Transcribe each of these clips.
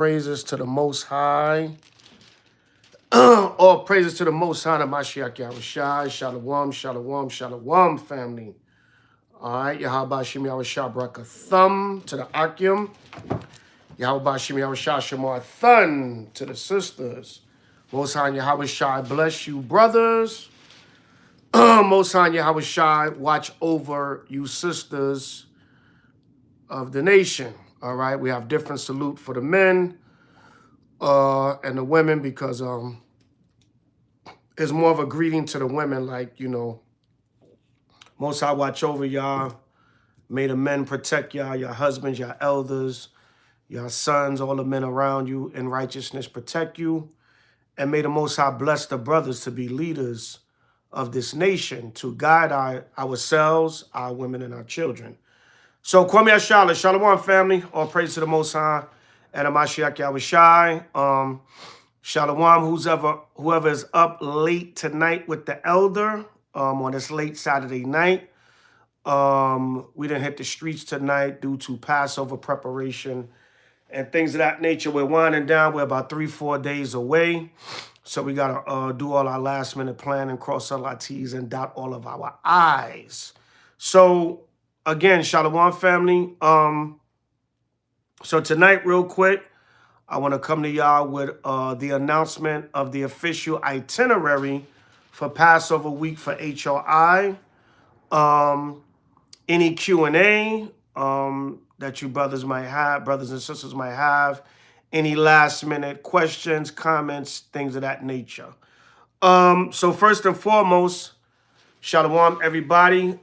Praises to the Most High. All praises to the Most High, Mashiach Yahushai. Shalom, shalom, shalom, family. All right, Yahweh Shem Yahushai Brakathum to the Akim. Yahweh Shem Yahushai Shemar Thun to the sisters. Most High Yahushai bless you, brothers. Most High Yahushai watch over you, sisters of the nation. All right, we have different salute for the men and the women because it's more of a greeting to the women, like, Most High watch over y'all. May the men protect y'all, your husbands, your elders, your sons, all the men around you in righteousness protect you. And may the Most High bless the brothers to be leaders of this nation, to guide ourselves, our women, and our children. So, Kwame Ashala, Shalom, family. All praise to the Most High and Mashiach Yahushai. Shalom, whoever is up late tonight with the elder on this late Saturday night. We didn't hit the streets tonight due to Passover preparation and things of that nature. We're winding down. We're about 3-4 days away. So we got to do all our last minute planning, cross all our T's and dot all of our I's. So again, Shalom, family. So tonight, real quick, I want to come to y'all with the announcement of the official itinerary for Passover week for H.O.I. Any Q&A that you brothers and sisters might have, any last minute questions, comments, things of that nature. So first and foremost, Shalom, everybody.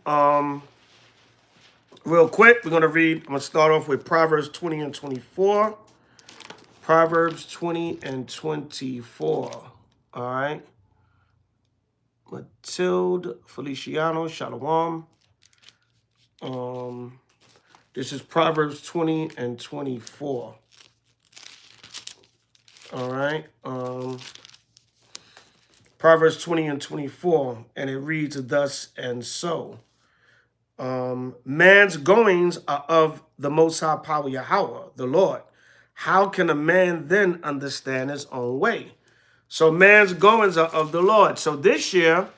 Real quick, I'm going to start off with Proverbs 20 and 24. Proverbs 20 and 24. All right. Matilde Feliciano, Shalom. This is Proverbs 20 and 24. All right. Proverbs 20 and 24. And it reads thus and so. Man's goings are of the Most High Power Yahweh, the Lord. How can a man then understand his own way? So man's goings are of the Lord. So this year,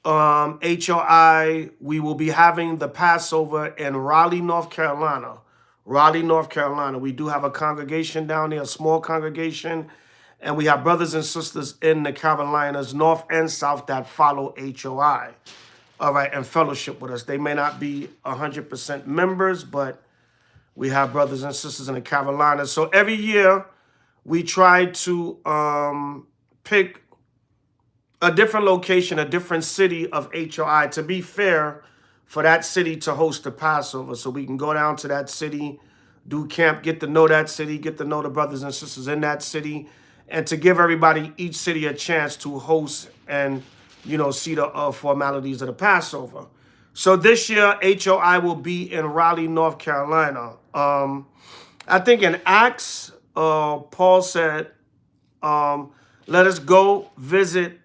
H.O.I, we will be having the Passover in Raleigh, North Carolina. Raleigh, North Carolina. We do have a congregation down there, a small congregation, and we have brothers and sisters in the Carolinas, North and South, that follow H.O.I. All right, and fellowship with us. They may not be 100% members, but we have brothers and sisters in the Carolinas. So every year we try to pick a different location, a different city of H.O.I. to be fair for that city to host the Passover. So we can go down to that city, do camp, get to know that city, get to know the brothers and sisters in that city, and to give everybody, each city, a chance to host and, see the formalities of the Passover. So this year, H.O.I. will be in Raleigh, North Carolina. I think in Acts, Paul said, let us go visit,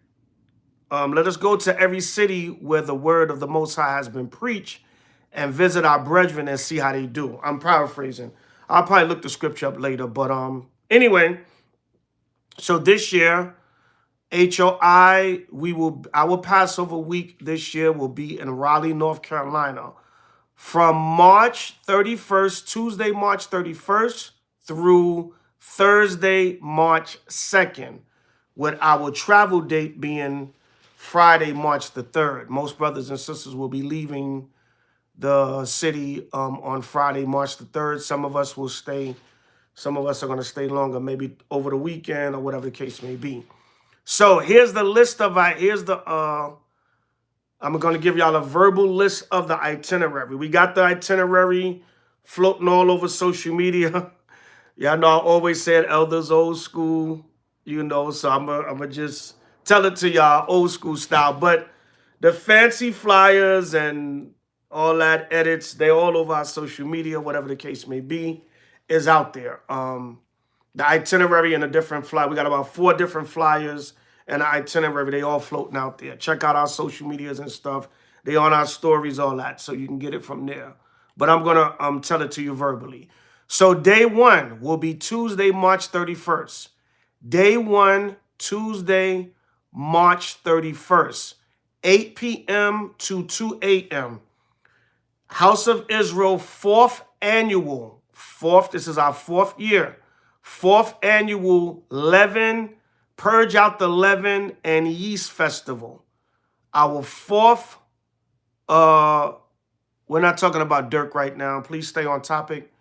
let us go to every city where the word of the Most High has been preached and visit our brethren and see how they do. I'm paraphrasing. I'll probably look the scripture up later. But anyway, so this year, H.O.I, our Passover week this year will be in Raleigh, North Carolina, from March 31st, Tuesday, March 31st, through Thursday, March 2nd, with our travel date being Friday, March the 3rd. Most brothers and sisters will be leaving the city on Friday, March the 3rd. Some of us will stay. Some of us are going to stay longer, maybe over the weekend or whatever the case may be. So here's the list of I'm going to give y'all a verbal list of the itinerary. We got the itinerary floating all over social media. Y'all know I always said elders old school, so I'm gonna just tell it to y'all old school style. But the fancy flyers and all that edits, they're all over our social media, whatever the case may be, is out there. The itinerary and a different flyer. We got about 4 different flyers and the itinerary. They all floating out there. Check out our social medias and stuff. They on our stories, all that. So you can get it from there. But I'm going to tell it to you verbally. So day one will be Tuesday, March 31st. Day one, Tuesday, March 31st, 8 p.m. to 2 a.m. House of Israel, this is our fourth year, fourth annual leaven, purge out the leaven and yeast festival. Our fourth, we're not talking about Dirk right now. Please stay on topic.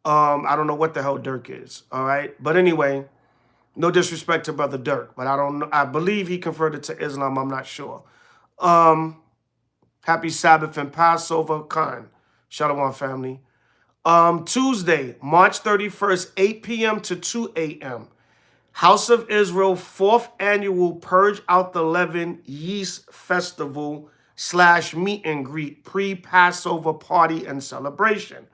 I don't know what the hell Dirk is, all right? But anyway, no disrespect to Brother Dirk, but I don't know. I believe he converted to Islam. I'm not sure. Happy Sabbath and Passover, Khan. Shalom, family. Tuesday, March 31st, 8 p.m. to 2 a.m. House of Israel, fourth annual Purge Out the Leaven Yeast Festival / meet and greet, pre-Passover party and celebration.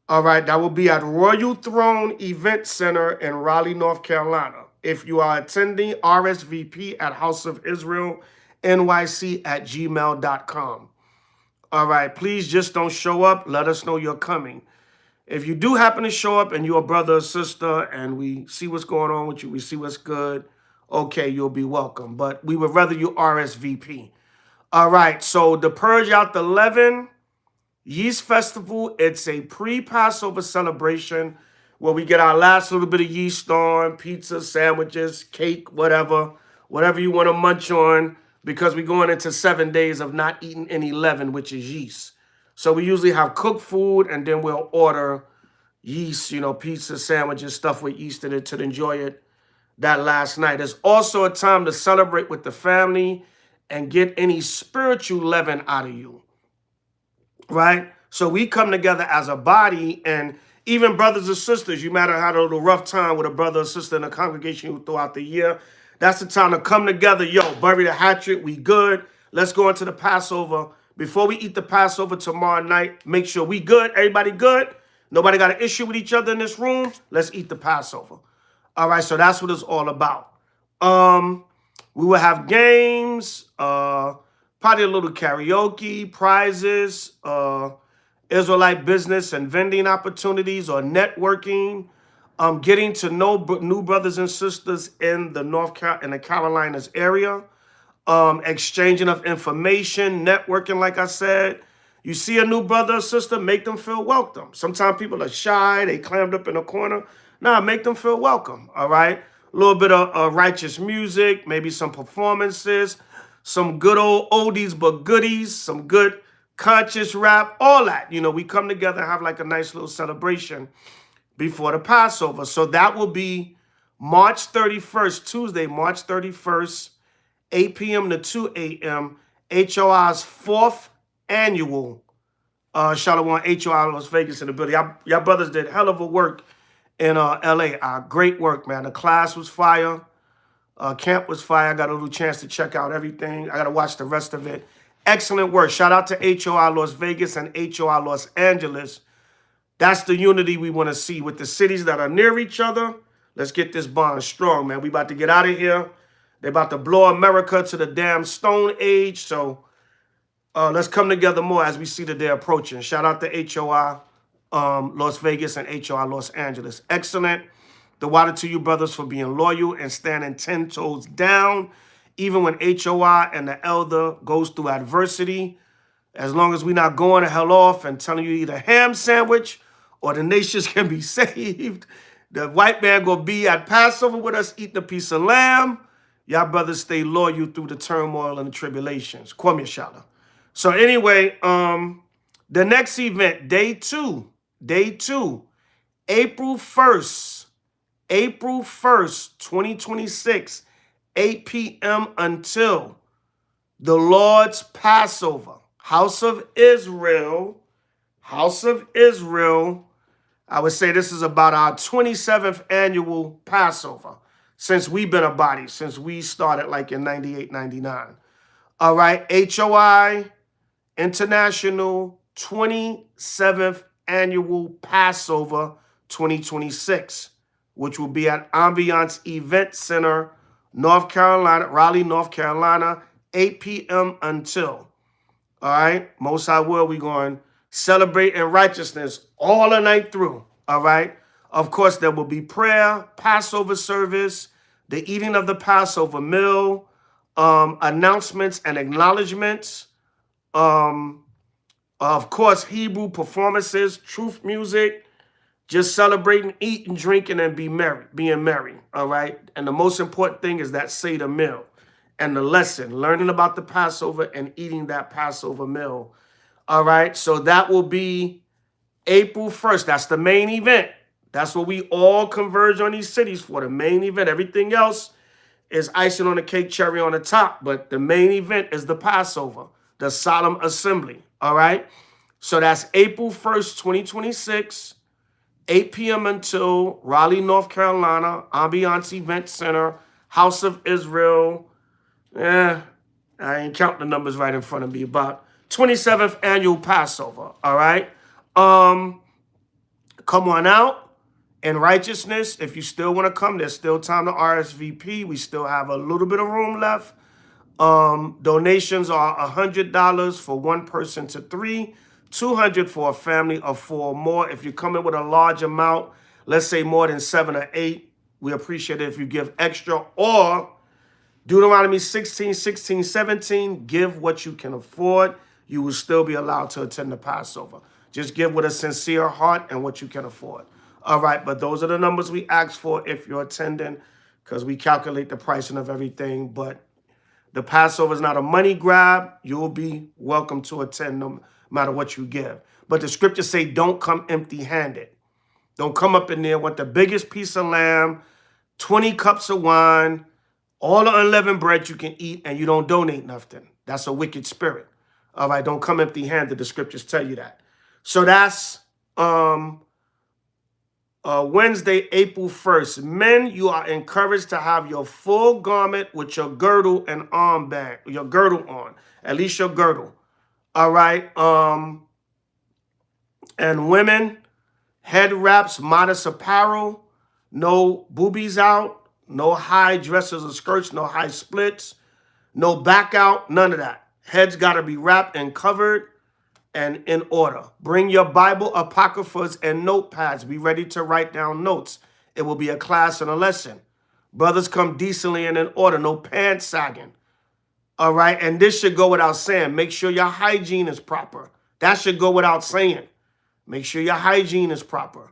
All right, that will be at Royal Throne Event Center in Raleigh, North Carolina. If you are attending, RSVP at House of Israel, NYC@gmail.com. All right, please just don't show up. Let us know you're coming. If you do happen to show up and you're a brother or sister and we see what's going on with you, we see what's good, okay, you'll be welcome. But we would rather you RSVP. All right, so the Purge Out the Leaven Yeast Festival, it's a pre-Passover celebration where we get our last little bit of yeast on, pizza, sandwiches, cake, whatever you want to munch on, because we're going into 7 days of not eating any leaven, which is yeast. So we usually have cooked food, and then we'll order yeast, pizza, sandwiches, stuff with yeast in it to enjoy it that last night. It's also a time to celebrate with the family and get any spiritual leaven out of you, right? So we come together as a body, and even brothers and sisters, you might have had a little rough time with a brother or sister in a congregation throughout the year. That's the time to come together. Yo, bury the hatchet. We good. Let's go into the Passover. Before we eat the Passover tomorrow night, make sure we good. Everybody good? Nobody got an issue with each other in this room? Let's eat the Passover. All right, so that's what it's all about. We will have games, probably a little karaoke, prizes, Israelite business and vending opportunities or networking. Getting to know new brothers and sisters in the Carolinas area, exchanging of information, networking. Like I said, you see a new brother or sister, make them feel welcome. Sometimes people are shy, they clammed up in a corner. Nah, make them feel welcome. All right, a little bit of righteous music, maybe some performances, some good old oldies but goodies, some good conscious rap, all that. We come together and have like a nice little celebration before the Passover. So that will be March 31st, Tuesday, March 31st, 8 p.m. to 2 a.m., H.O.I.'s fourth annual, Shalom H.O.I. Las Vegas in the building. Y'all brothers did hell of a work in L.A. Great work, man. The class was fire. Camp was fire. I got a little chance to check out everything. I got to watch the rest of it. Excellent work. Shout out to H.O.I. Las Vegas and H.O.I. Los Angeles. That's the unity we want to see with the cities that are near each other. Let's get this bond strong, man. We about to get out of here. They're about to blow America to the damn Stone Age. So let's come together more as we see the day approaching. Shout out to H.O.I. Las Vegas and H.O.I. Los Angeles. Excellent. The water to you, brothers, for being loyal and standing 10 toes down, even when H.O.I. and the elder goes through adversity. As long as we're not going to hell off and telling you eat a ham sandwich or the nations can be saved, the white man going to be at Passover with us eating a piece of lamb. Y'all brothers stay loyal through the turmoil and the tribulations. Kwame Shala. So anyway, the next event, day two, April 1st, 2026, 8 p.m. until the Lord's Passover. House of Israel. I would say this is about our 27th annual Passover since we've been a body, since we started like in 98, 99. All right, H.O.I. International 27th annual Passover 2026, which will be at Ambiance Event Center, Raleigh, North Carolina, 8 p.m. until. All right, Most High will, we're going to celebrate in righteousness all the night through. All right. Of course, there will be prayer, Passover service, the eating of the Passover meal, announcements and acknowledgments. Um, of course, Hebrew performances, truth music, just celebrating, eating, drinking, and being merry. All right. And the most important thing is that Seder meal and the lesson, learning about the Passover and eating that Passover meal. All right. So that will be April 1st. That's the main event. That's what we all converge on these cities for, the main event. Everything else is icing on the cake, cherry on the top. But the main event is the Passover, the solemn assembly. All right. So that's April 1st, 2026, 8 p.m. until Raleigh, North Carolina, Ambiance Event Center, House of Israel. I ain't counting the numbers right in front of me. About 27th annual Passover. All right. Come on out. In righteousness, if you still want to come, there's still time to RSVP. We still have a little bit of room left. Donations are $100 for one person to three, $200 for a family of four or more. If you're coming with a large amount, let's say more than 7 or 8, we appreciate it if you give extra. Or Deuteronomy 16, 16, 17, give what you can afford. You will still be allowed to attend the Passover. Just give with a sincere heart and what you can afford. All right, but those are the numbers we ask for if you're attending, because we calculate the pricing of everything. But the Passover is not a money grab. You'll be welcome to attend no matter what you give. But the scriptures say don't come empty-handed. Don't come up in there with the biggest piece of lamb, 20 cups of wine, all the unleavened bread you can eat, and you don't donate nothing. That's a wicked spirit. All right, don't come empty-handed. The scriptures tell you that. So that's Wednesday, April 1st. Men, you are encouraged to have your full garment with your girdle and armband, your girdle on, at least your girdle. All right. And women, head wraps, modest apparel, no boobies out, no high dresses or skirts, no high splits, no back out, none of that. Heads got to be wrapped and covered and in order. Bring your Bible, apocryphas, and notepads. Be ready to write down notes. It will be a class and a lesson. Brothers, come decently and in order. No pants sagging. All right. And this should go without saying. Make sure your hygiene is proper. That should go without saying. Make sure your hygiene is proper.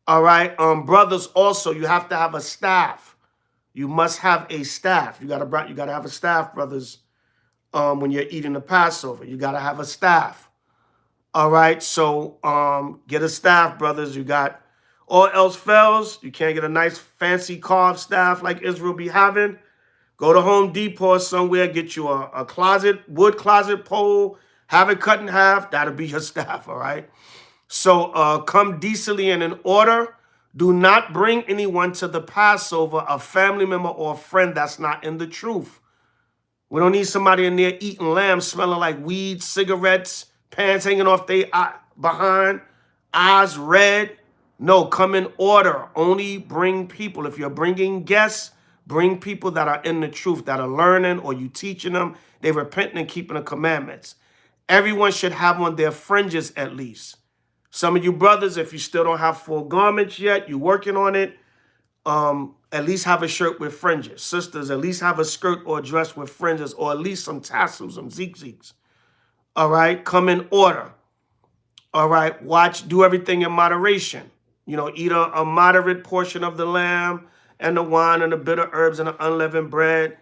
All right. Brothers, also, you have to have a staff. You must have a staff. You gotta have a staff, brothers. When you're eating the Passover, you gotta have a staff. All right, so get a staff, brothers. You got all else fails. You can't get a nice fancy carved staff like Israel be having. Go to Home Depot or somewhere, get you a wood closet pole, have it cut in half. That'll be your staff, all right? So come decently and in order. Do not bring anyone to the Passover, a family member or a friend that's not in the truth. We don't need somebody in there eating lamb, smelling like weed, cigarettes, pants hanging off their behind, eyes red. No, come in order. Only bring people. If you're bringing guests, bring people that are in the truth, that are learning, or you teaching them. They repenting and keeping the commandments. Everyone should have on their fringes at least. Some of you brothers, if you still don't have full garments yet, you're working on it, at least have a shirt with fringes. Sisters, at least have a skirt or a dress with fringes, or at least some tassels, some zigzags. All right, come in order. All right, do everything in moderation. Eat a moderate portion of the lamb and the wine and the bitter herbs and the unleavened bread.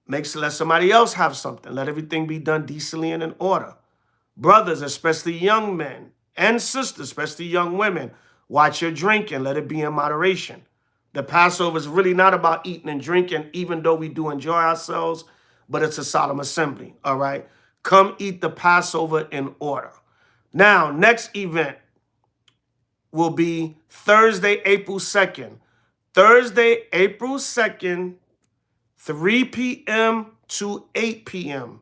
Let somebody else have something. Let everything be done decently and in order. Brothers, especially young men, and sisters, especially young women, watch your drinking. Let it be in moderation. The Passover is really not about eating and drinking, even though we do enjoy ourselves, but it's a solemn assembly, all right? Come eat the Passover in order. Now, next event will be Thursday, April 2nd. Thursday, April 2nd, 3 p.m. to 8 p.m.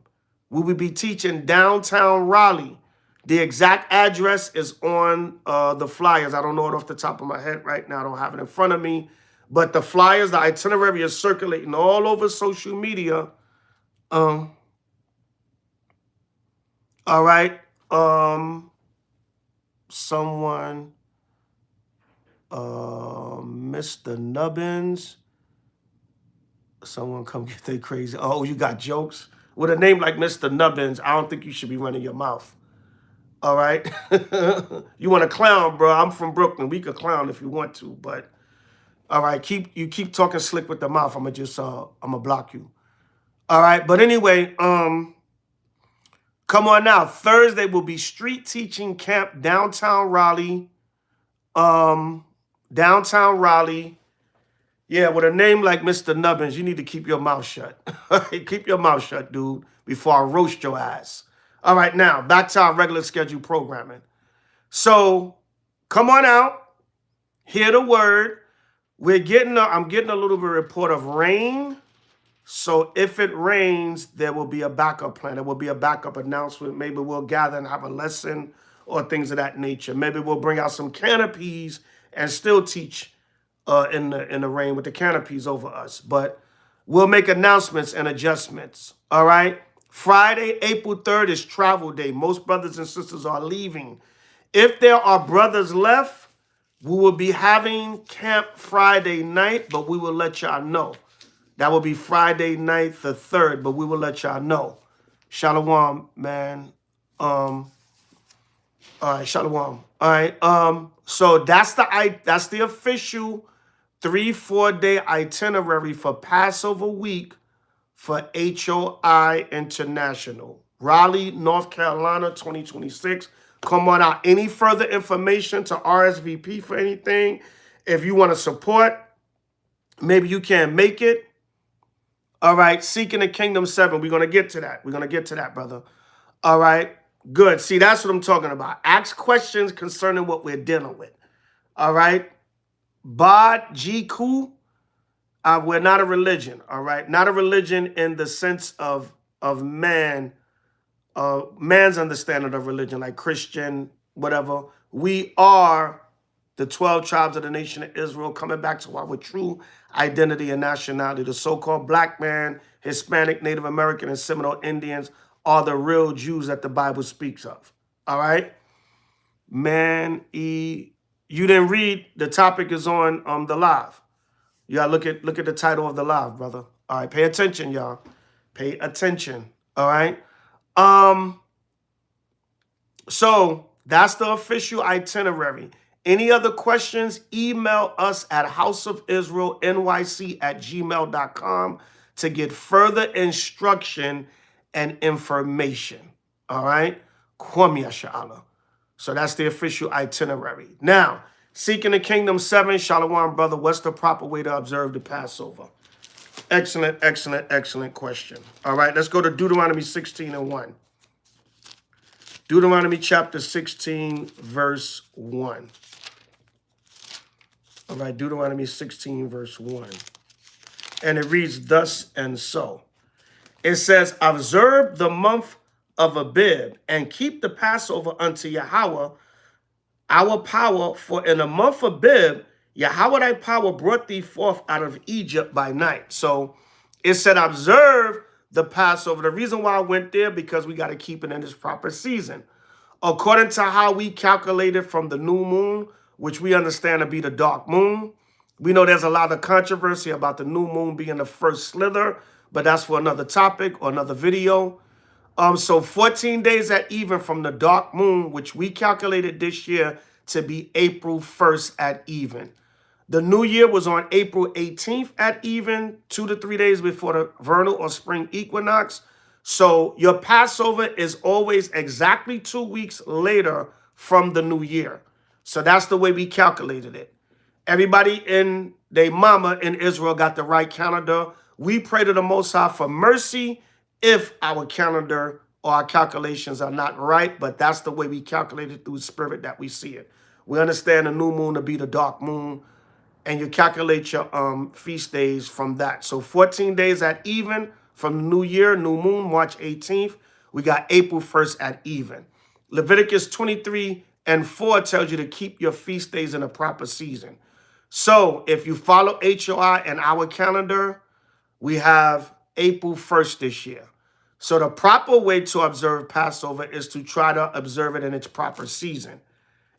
We will be teaching downtown Raleigh. The exact address is on the flyers. I don't know it off the top of my head right now. I don't have it in front of me. But the flyers, the itinerary is circulating all over social media. All right. Someone Mr. Nubbins. Someone come get they crazy. Oh, you got jokes? With a name like Mr. Nubbins, I don't think you should be running your mouth. All right? You want to clown, bro? I'm from Brooklyn. We could clown if you want to, but all right, keep talking slick with the mouth. I'm gonna block you. All right, but anyway, come on now. Thursday will be street teaching camp downtown Raleigh. Downtown Raleigh. Yeah, with a name like Mr. Nubbins, you need to keep your mouth shut. Keep your mouth shut, dude, before I roast your ass. All right, now, back to our regular scheduled programming. So, come on out. Hear the word. I'm getting a little bit of report of rain. So, if it rains, there will be a backup plan. There will be a backup announcement. Maybe we'll gather and have a lesson or things of that nature. Maybe we'll bring out some canopies and still teach in the rain with the canopies over us. But we'll make announcements and adjustments. All right. Friday, April 3rd is travel day. Most brothers and sisters are leaving. If there are brothers left, we will be having camp Friday night, but we will let y'all know. That will be Friday night, the 3rd, but we will let y'all know. Shalom, man. All right, shalom. All right. So that's the official 3-4 day itinerary for Passover week for H.O.I. International. Raleigh, North Carolina, 2026. Come on out. Any further information to RSVP for anything? If you want to support, maybe you can't make it. All right. Seeking the Kingdom 7. We're going to get to that. We're going to get to that, brother. All right. Good. See, that's what I'm talking about. Ask questions concerning what we're dealing with. All right. Bod Jiku. We're not a religion, all right? Not a religion in the sense of man's understanding of religion, like Christian, whatever. We are the 12 tribes of the nation of Israel, coming back to our true identity and nationality. The so-called black man, Hispanic, Native American, and Seminole Indians are the real Jews that the Bible speaks of, all right? You didn't read, the topic is on the live. You gotta look at the title of the live, brother. All right, pay attention, y'all. Pay attention. All right. So that's the official itinerary. Any other questions, email us at houseofisraelnyc@gmail.com to get further instruction and information. All right. Kwam Yasha'Allah. So that's the official itinerary. Now, Seeking the Kingdom 7, Shalom, brother. What's the proper way to observe the Passover? Excellent, excellent, excellent question. All right, let's go to Deuteronomy 16:1. Deuteronomy chapter 16, verse 1. All right, Deuteronomy 16, verse 1. And it reads thus and so. It says, observe the month of Abib and keep the Passover unto Yahweh, our power, for in the month of Abib, Yahweh thy power brought thee forth out of Egypt by night. So it said, observe the Passover. The reason why I went there, because we got to keep it in its proper season. According to how we calculated from the new moon, which we understand to be the dark moon, we know there's a lot of controversy about the new moon being the first slither, but that's for another topic or another video. So 14 days at even from the dark moon, which we calculated this year to be April 1st at even. The new year was on April 18th at even, 2 to 3 days before the vernal or spring equinox. So your Passover is always exactly 2 weeks later from the new year. So that's the way we calculated it. Everybody in their mama in Israel got the right calendar. We pray to the Most High for mercy if our calendar or our calculations are not right, but that's the way we calculate it through spirit that we see it. We understand the new moon to be the dark moon, and you calculate your feast days from that. So 14 days at even from the new year, new moon, March 18th. We got April 1st at even. Leviticus 23:4 tells you to keep your feast days in a proper season. So if you follow H.O.I. and our calendar, we have April 1st this year. So the proper way to observe Passover is to try to observe it in its proper season.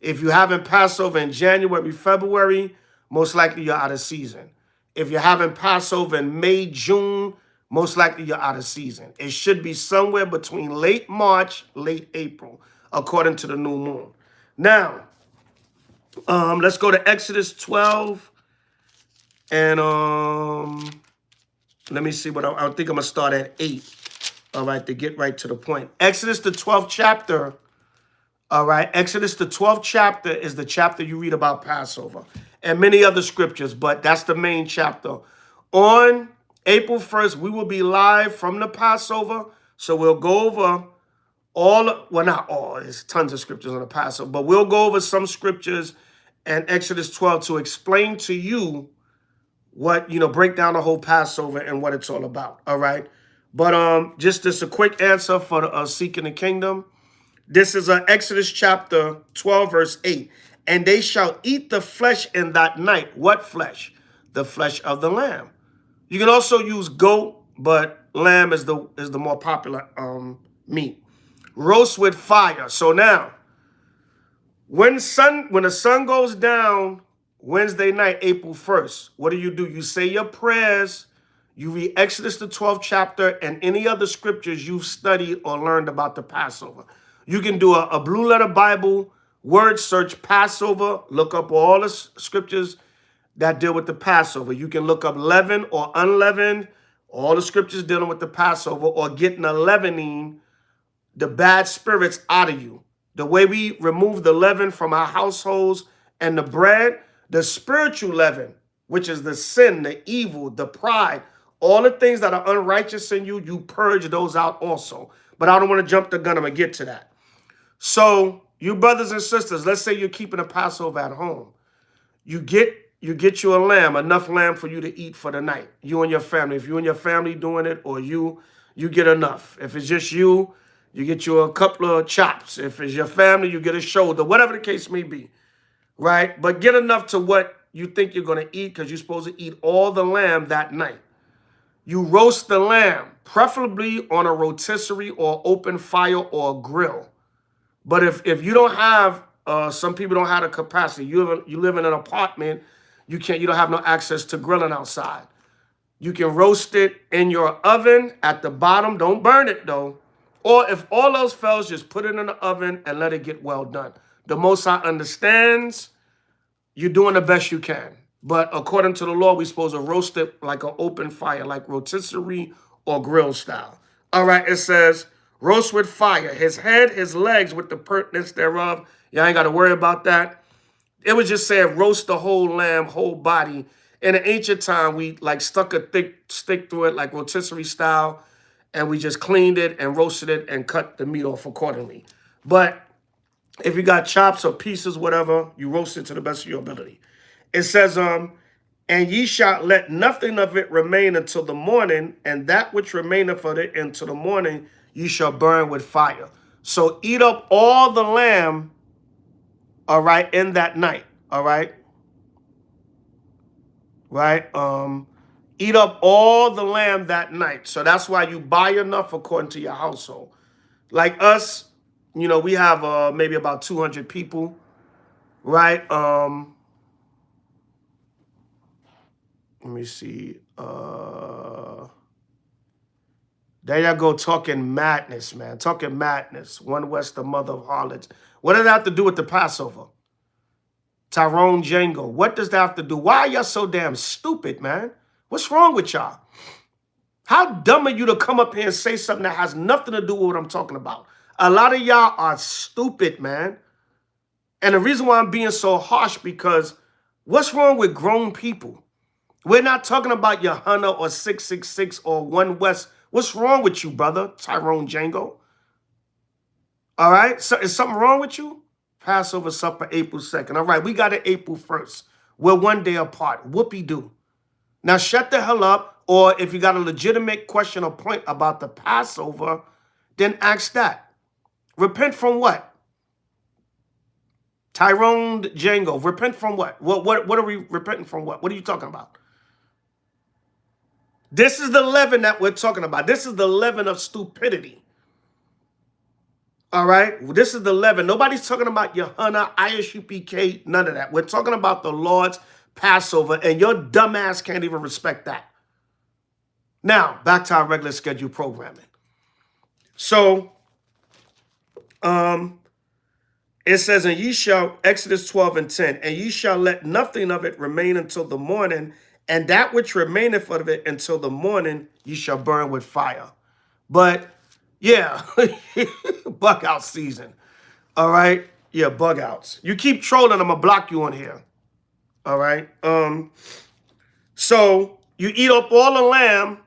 If you're having Passover in January, February, most likely you're out of season. If you're having Passover in May, June, most likely you're out of season. It should be somewhere between late March, late April, according to the new moon. Now, let's go to Exodus 12. And let me see what I think I'm going to start at 8. All right, to get right to the point. Exodus, the 12th chapter. All right, Exodus, the 12th chapter is the chapter you read about Passover and many other scriptures, but that's the main chapter. On April 1st, we will be live from the Passover. So we'll go over well, not all, there's tons of scriptures on the Passover, but we'll go over some scriptures and Exodus 12 to explain to you what, break down the whole Passover and what it's all about. All right. But just a quick answer for the seeking the kingdom. This is Exodus chapter 12, verse 8. And they shall eat the flesh in that night. What flesh? The flesh of the lamb. You can also use goat, but lamb is the more popular meat. Roast with fire. So now, when the sun goes down Wednesday night, April 1st, what do? You say your prayers. You read Exodus, the 12th chapter, and any other scriptures you've studied or learned about the Passover. You can do a blue letter Bible, word search Passover, look up all the scriptures that deal with the Passover. You can look up leaven or unleavened, all the scriptures dealing with the Passover, or getting a leavening, the bad spirits out of you. The way we remove the leaven from our households and the bread, the spiritual leaven, which is the sin, the evil, the pride, all the things that are unrighteous in you, you purge those out also. But I don't want to jump the gun. I'm going to get to that. So you brothers and sisters, let's say you're keeping a Passover at home. You get you a lamb, enough lamb for you to eat for the night. You and your family. If you and your family doing it, or you get enough. If it's just you get you a couple of chops. If it's your family, you get a shoulder, whatever the case may be, right? But get enough to what you think you're going to eat, because you're supposed to eat all the lamb that night. You roast the lamb, preferably on a rotisserie or open fire or a grill. But if you don't have, some people don't have the capacity. You live in an apartment, you don't have no access to grilling outside. You can roast it in your oven at the bottom. Don't burn it though. Or if all else fails, just put it in the oven and let it get well done. The Most High understands you're doing the best you can. But according to the law, we're supposed to roast it like an open fire, like rotisserie or grill style. All right, it says, roast with fire, his head, his legs with the pertinence thereof. Y'all ain't got to worry about that. It was just saying roast the whole lamb, whole body. In the ancient time, we stuck a thick stick through it like rotisserie style, and we just cleaned it and roasted it and cut the meat off accordingly. But if you got chops or pieces, whatever, you roast it to the best of your ability. It says, and ye shall let nothing of it remain until the morning, and that which remaineth of it until the morning ye shall burn with fire. So eat up all the lamb, all right, in that night, all right? Right? Eat up all the lamb that night. So that's why you buy enough according to your household. Like us, we have maybe about 200 people, right? Let me see. There you go, talking madness, man. Talking madness. One West, the mother of harlots. What does that have to do with the Passover? Tyrone Django. What does that have to do? Why are y'all so damn stupid, man? What's wrong with y'all? How dumb are you to come up here and say something that has nothing to do with what I'm talking about? A lot of y'all are stupid, man. And the reason why I'm being so harsh, because what's wrong with grown people? We're not talking about your Hunter or 666 or One West. What's wrong with you, brother? Tyrone Django. All right? So is something wrong with you? Passover supper, April 2nd. All right, we got it April 1st. We're one day apart. Whoopie-doo. Now shut the hell up, or if you got a legitimate question or point about the Passover, then ask that. Repent from what? Tyrone Django, repent from what? What are we repenting from what? What are you talking about? This is the leaven that we're talking about. This is the leaven of stupidity. All right, well, this is the leaven. Nobody's talking about your Hannah, ISUPK, none of that. We're talking about the Lord's Passover, and your dumbass can't even respect that. Now, back to our regular schedule programming. So, it says, and ye shall, Exodus 12 and 10, and ye shall let nothing of it remain until the morning, and that which remaineth of it until the morning ye shall burn with fire. But, yeah, bug out season. All right? Yeah, bug outs. You keep trolling, I'm going to block you on here. All right? So, you eat up all the lamb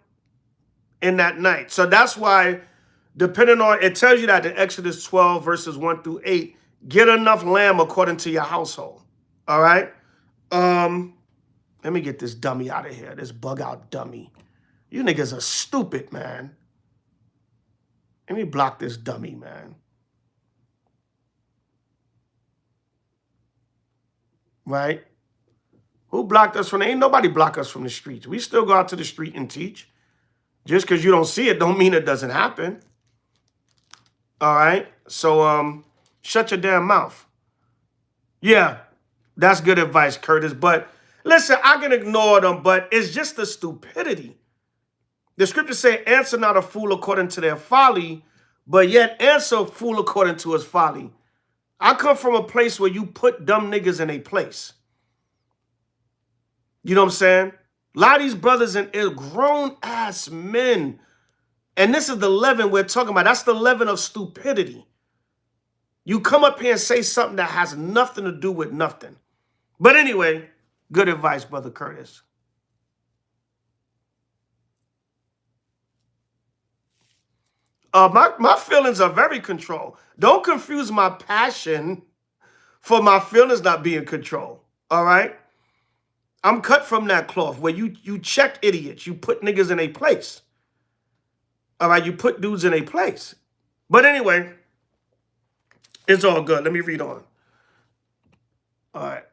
in that night. So that's why, depending on, it tells you that in Exodus 12, verses 1 through 8, get enough lamb according to your household. All right? Let me get this dummy out of here. This bug out dummy. You niggas are stupid, man. Let me block this dummy, man. Right? Who blocked us from? Ain't nobody block us from the streets. We still go out to the street and teach. Just because you don't see it don't mean it doesn't happen. All right? So, shut your damn mouth. Yeah, that's good advice, Curtis. But listen, I can ignore them, but it's just the stupidity. The scriptures say, answer not a fool according to their folly, but yet answer a fool according to his folly. I come from a place where you put dumb niggas in a place. You know what I'm saying? A lot of these brothers and grown-ass men. And this is the leaven we're talking about. That's the leaven of stupidity. You come up here and say something that has nothing to do with nothing. But anyway, good advice, Brother Curtis. My feelings are very controlled. Don't confuse my passion for my feelings not being controlled. All right? I'm cut from that cloth where you check idiots. You put niggas in a place. All right? You put dudes in a place. But anyway, it's all good. Let me read on. All right.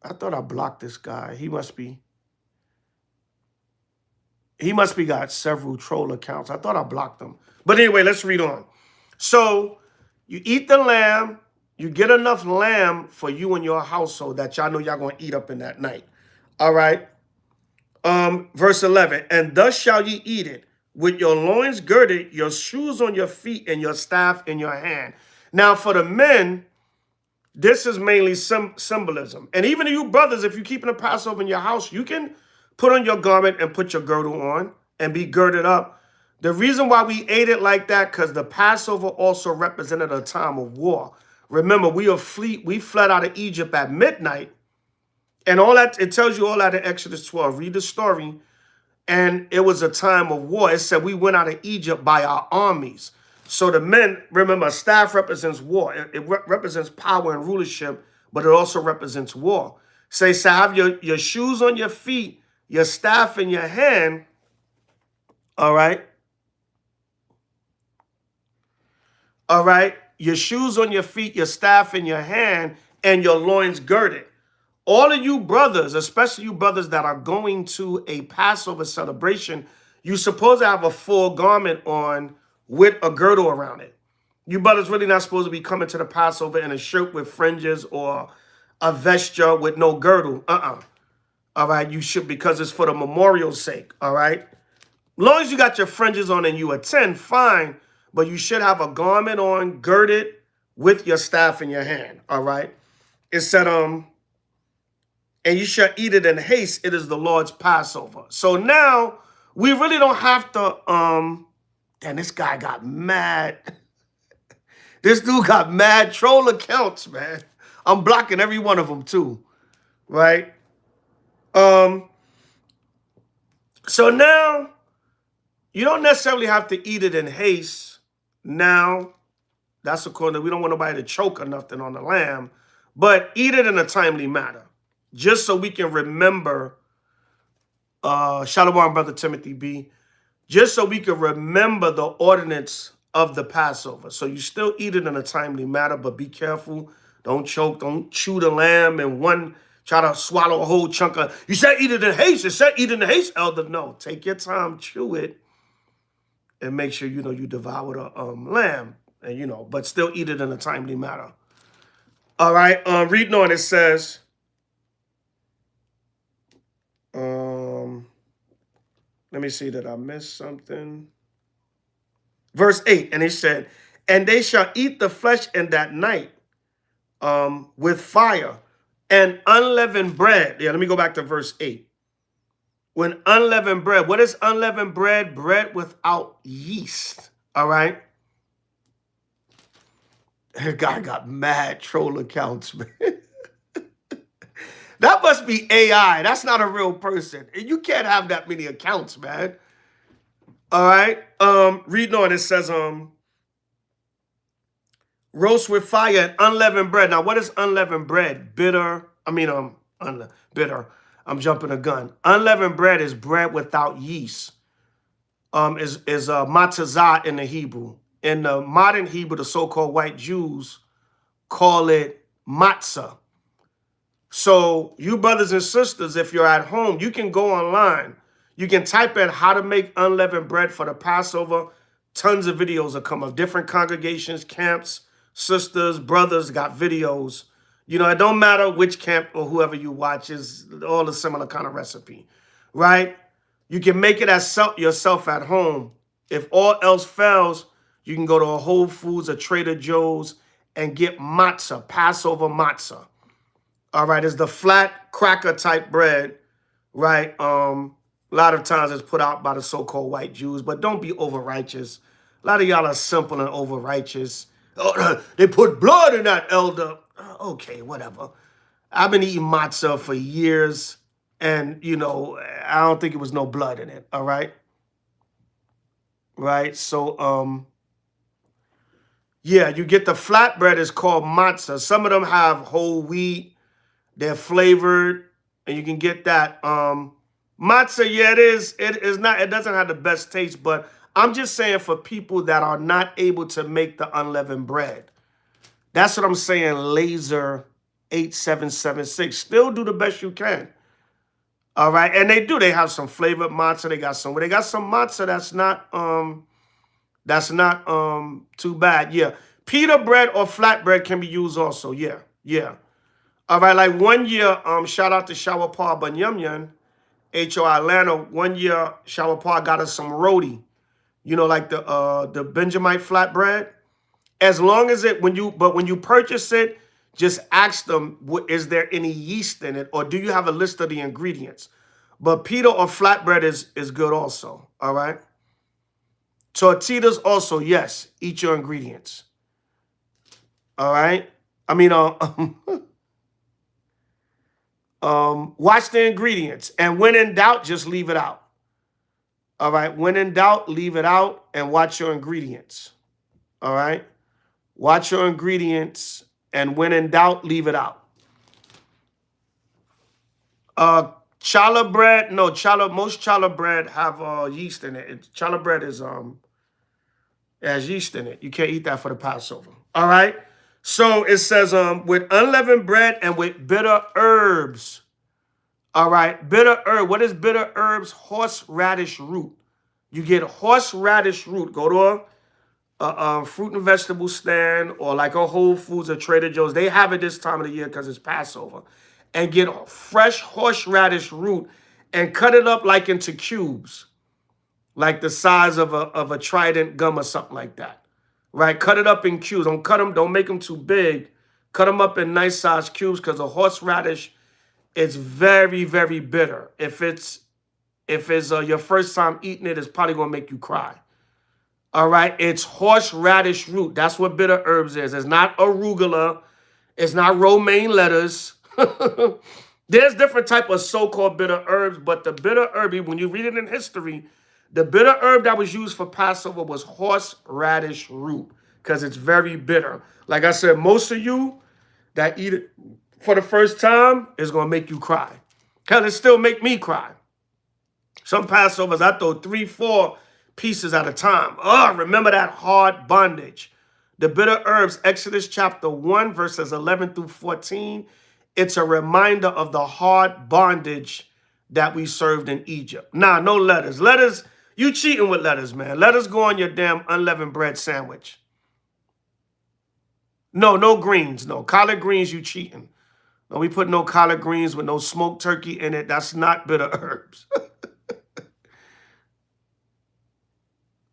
I thought I blocked this guy. He must be got several troll accounts. I thought I blocked them. But anyway, let's read on. So you eat the lamb. You get enough lamb for you and your household that y'all know y'all going to eat up in that night. All right. Verse 11. And thus shall ye eat it, with your loins girded, your shoes on your feet, and your staff in your hand. Now for the men, this is mainly symbolism. And even you brothers, if you're keeping the Passover in your house, you can put on your garment and put your girdle on and be girded up. The reason why we ate it like that, because the Passover also represented a time of war. Remember, we fled out of Egypt at midnight. And all that, it tells you all that in Exodus 12. Read the story. And it was a time of war. It said we went out of Egypt by our armies. So the men, remember, staff represents war. It represents power and rulership, but it also represents war. So have your shoes on your feet, your staff in your hand. All right. All right. Your shoes on your feet, your staff in your hand, and your loins girded. All of you brothers, especially you brothers that are going to a Passover celebration, you're supposed to have a full garment on with a girdle around it. You brothers really not supposed to be coming to the Passover in a shirt with fringes or a vesture with no girdle. All right, you should, because it's for the memorial's sake. All right. As long as you got your fringes on and you attend, fine. But you should have a garment on, girded, with your staff in your hand. All right. It said, and you shall eat it in haste. It is the Lord's Passover. So now we really don't have to, damn, this guy got mad. This dude got mad troll accounts, man. I'm blocking every one of them too. Right? So now you don't necessarily have to eat it in haste. Now, that's according to, we don't want nobody to choke or nothing on the lamb, but eat it in a timely manner, just so we can remember, Shalom, Brother Timothy B., just so we can remember the ordinance of the Passover. So you still eat it in a timely manner, but be careful. Don't choke, don't chew the lamb and try to swallow a whole chunk of, you said eat it in haste, you said eat it in haste, elder. No, take your time, chew it, and make sure, you devour the lamb. And, you know, but still eat it in a timely manner. All right. Reading on, it says, let me see that I missed something. Verse 8, and it said, and they shall eat the flesh in that night with fire and unleavened bread. Yeah, let me go back to verse 8. When unleavened bread, what is unleavened bread? Bread without yeast. All right. That guy got mad troll accounts, man. That must be AI. That's not a real person. And you can't have that many accounts, man. All right. Reading on, it says, roast with fire and unleavened bread. Now, what is unleavened bread? Bitter. Bitter. I'm jumping a gun. Unleavened bread is bread without yeast. Is matazah in the Hebrew. In the modern Hebrew, the so-called white Jews call it matzah. So you brothers and sisters, if you're at home, you can go online. You can type in how to make unleavened bread for the Passover. Tons of videos will come up. Different congregations, camps, sisters, brothers got videos. You know, it don't matter which camp or whoever you watch, is all a similar kind of recipe, right? You can make it as yourself at home. If all else fails, you can go to a Whole Foods or Trader Joe's and get matzah, Passover matzah. All right, it's the flat cracker type bread, right? A lot of times it's put out by the so-called white Jews, but don't be over-righteous. A lot of y'all are simple and over-righteous. Oh, they put blood in that, elder. Okay, whatever. I've been eating matzah for years, and, you know, I don't think it was no blood in it, all right? Right, so, yeah, you get the flatbread, is called matzah. Some of them have whole wheat. They're flavored, and you can get that. Matzah, yeah, it is not. It doesn't have the best taste, but I'm just saying for people that are not able to make the unleavened bread. That's what I'm saying. Laser 8776. Still do the best you can. All right, and they do. They have some flavored matzah. They got some matzah that's not too bad. Yeah, pita bread or flatbread can be used also. Yeah. All right, like 1 year, shout out to Shower Paul Banyumyan, H.O.I. Atlanta. 1 year, Shower Paul got us some roti. You know, like the Benjamite flatbread. As long as when you purchase it, just ask them, is there any yeast in it, or do you have a list of the ingredients? But pita or flatbread is good also. All right. Tortillas also, yes. Eat your ingredients. All right. I mean, watch the ingredients, and when in doubt, just leave it out. All right. When in doubt, leave it out and watch your ingredients. All right. Watch your ingredients, and when in doubt, leave it out. Challah bread, no, most challah bread have yeast in it. Challah bread has yeast in it. You can't eat that for the Passover. All right. So it says with unleavened bread and with bitter herbs. All right. Bitter herb. What is bitter herbs? Horseradish root. You get horseradish root. Go to a fruit and vegetable stand or like a Whole Foods or Trader Joe's. They have it this time of the year because it's Passover. And get fresh horseradish root and cut it up like into cubes, like the size of a Trident gum or something like that. Right? Cut it up in cubes. Don't cut them. Don't make them too big. Cut them up in nice size cubes, because a horseradish is very, very bitter. If it's your first time eating it, it's probably gonna make you cry. All right, it's horseradish root. That's what bitter herbs is. It's not arugula. It's not romaine lettuce. There's different type of so-called bitter herbs, but the bitter herb, when you read it in history, the bitter herb that was used for Passover was horseradish root, because it's very bitter. Like I said, most of you that eat it for the first time is going to make you cry. Hell, it still make me cry. Some Passovers, I throw 3-4 pieces at a time. Oh, remember that hard bondage. The bitter herbs, Exodus chapter 1, verses 11 through 14. It's a reminder of the hard bondage that we served in Egypt. Nah, no lettuce. You cheating with lettuce, man. Lettuce go on your damn unleavened bread sandwich. No, no greens. No collard greens. You cheating? No, we put no collard greens with no smoked turkey in it. That's not bitter herbs.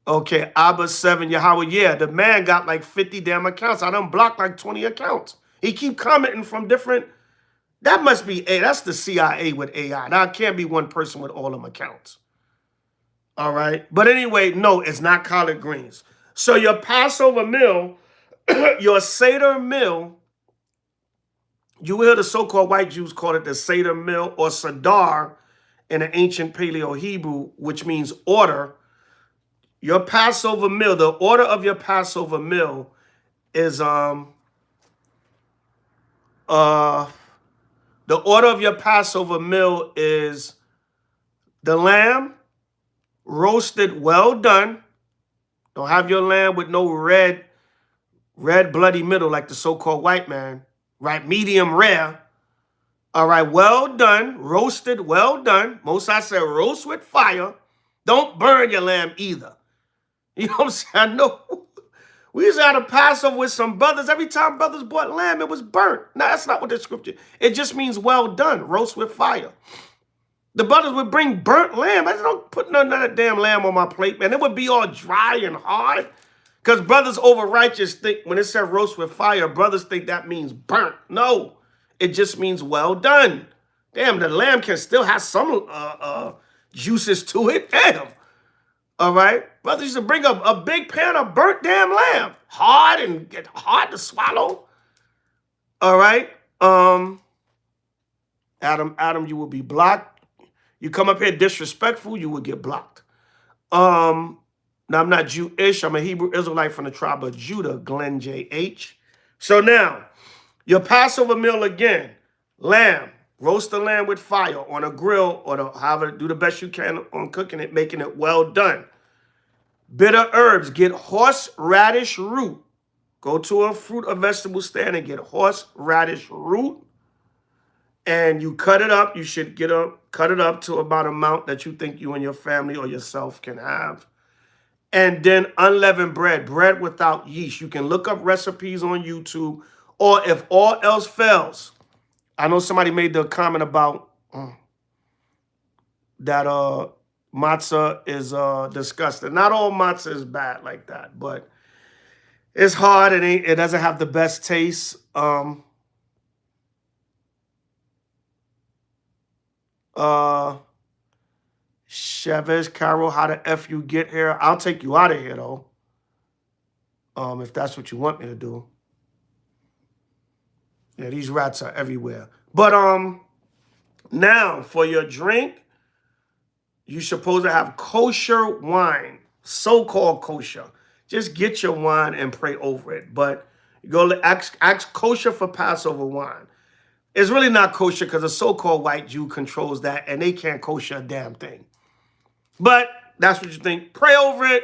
Okay, Abba 7 Yahweh. Yeah, the man got like 50 damn accounts. I done blocked like 20 accounts. He keep commenting from different. That must be A. That's the CIA with AI. That can't be one person with all them accounts. All right. But anyway, no, it's not collard greens. So your Passover meal, your Seder meal, you will hear the so-called white Jews call it the Seder meal or Sadar in the ancient Paleo Hebrew, which means order. Your Passover meal, the order of your Passover meal is the order of your Passover meal is the lamb roasted well done. Don't have your lamb with no red bloody middle like the so-called white man. Right, medium rare. All right, well done, roasted, well done. Most I said roast with fire. Don't burn your lamb either. You know what I'm saying? I know we used to have a Passover with some brothers. Every time brothers bought lamb, it was burnt. No, that's not what the scripture. It just means well done, roast with fire. The brothers would bring burnt lamb. I don't put none of that damn lamb on my plate, man. It would be all dry and hard. Because brothers over righteous think, when it said roast with fire, brothers think that means burnt. No, it just means well done. Damn, the lamb can still have some juices to it. Damn. All right. Brothers used to bring a big pan of burnt damn lamb. Hard and get hard to swallow. All right. Adam, you will be blocked. You come up here disrespectful, you will get blocked. Now, I'm not Jewish. I'm a Hebrew Israelite from the tribe of Judah, Glenn J.H. So now, your Passover meal again, lamb, roast the lamb with fire on a grill or however, do the best you can on cooking it, making it well done. Bitter herbs, get horseradish root. Go to a fruit or vegetable stand and get horseradish root. And you cut it up. You should cut it up to about an amount that you think you and your family or yourself can have. And then unleavened bread without yeast. You can look up recipes on YouTube, or if all else fails, I know somebody made the comment about that matzah is disgusting. Not all matzah is bad like that, but it's hard. It doesn't have the best taste. Chavez, Carol, how the F you get here? I'll take you out of here, though. If that's what you want me to do. Yeah, these rats are everywhere. But now, for your drink, you're supposed to have kosher wine, so-called kosher. Just get your wine and pray over it. But you go ask kosher for Passover wine. It's really not kosher because a so-called white Jew controls that, and they can't kosher a damn thing. But that's what you think. Pray over it.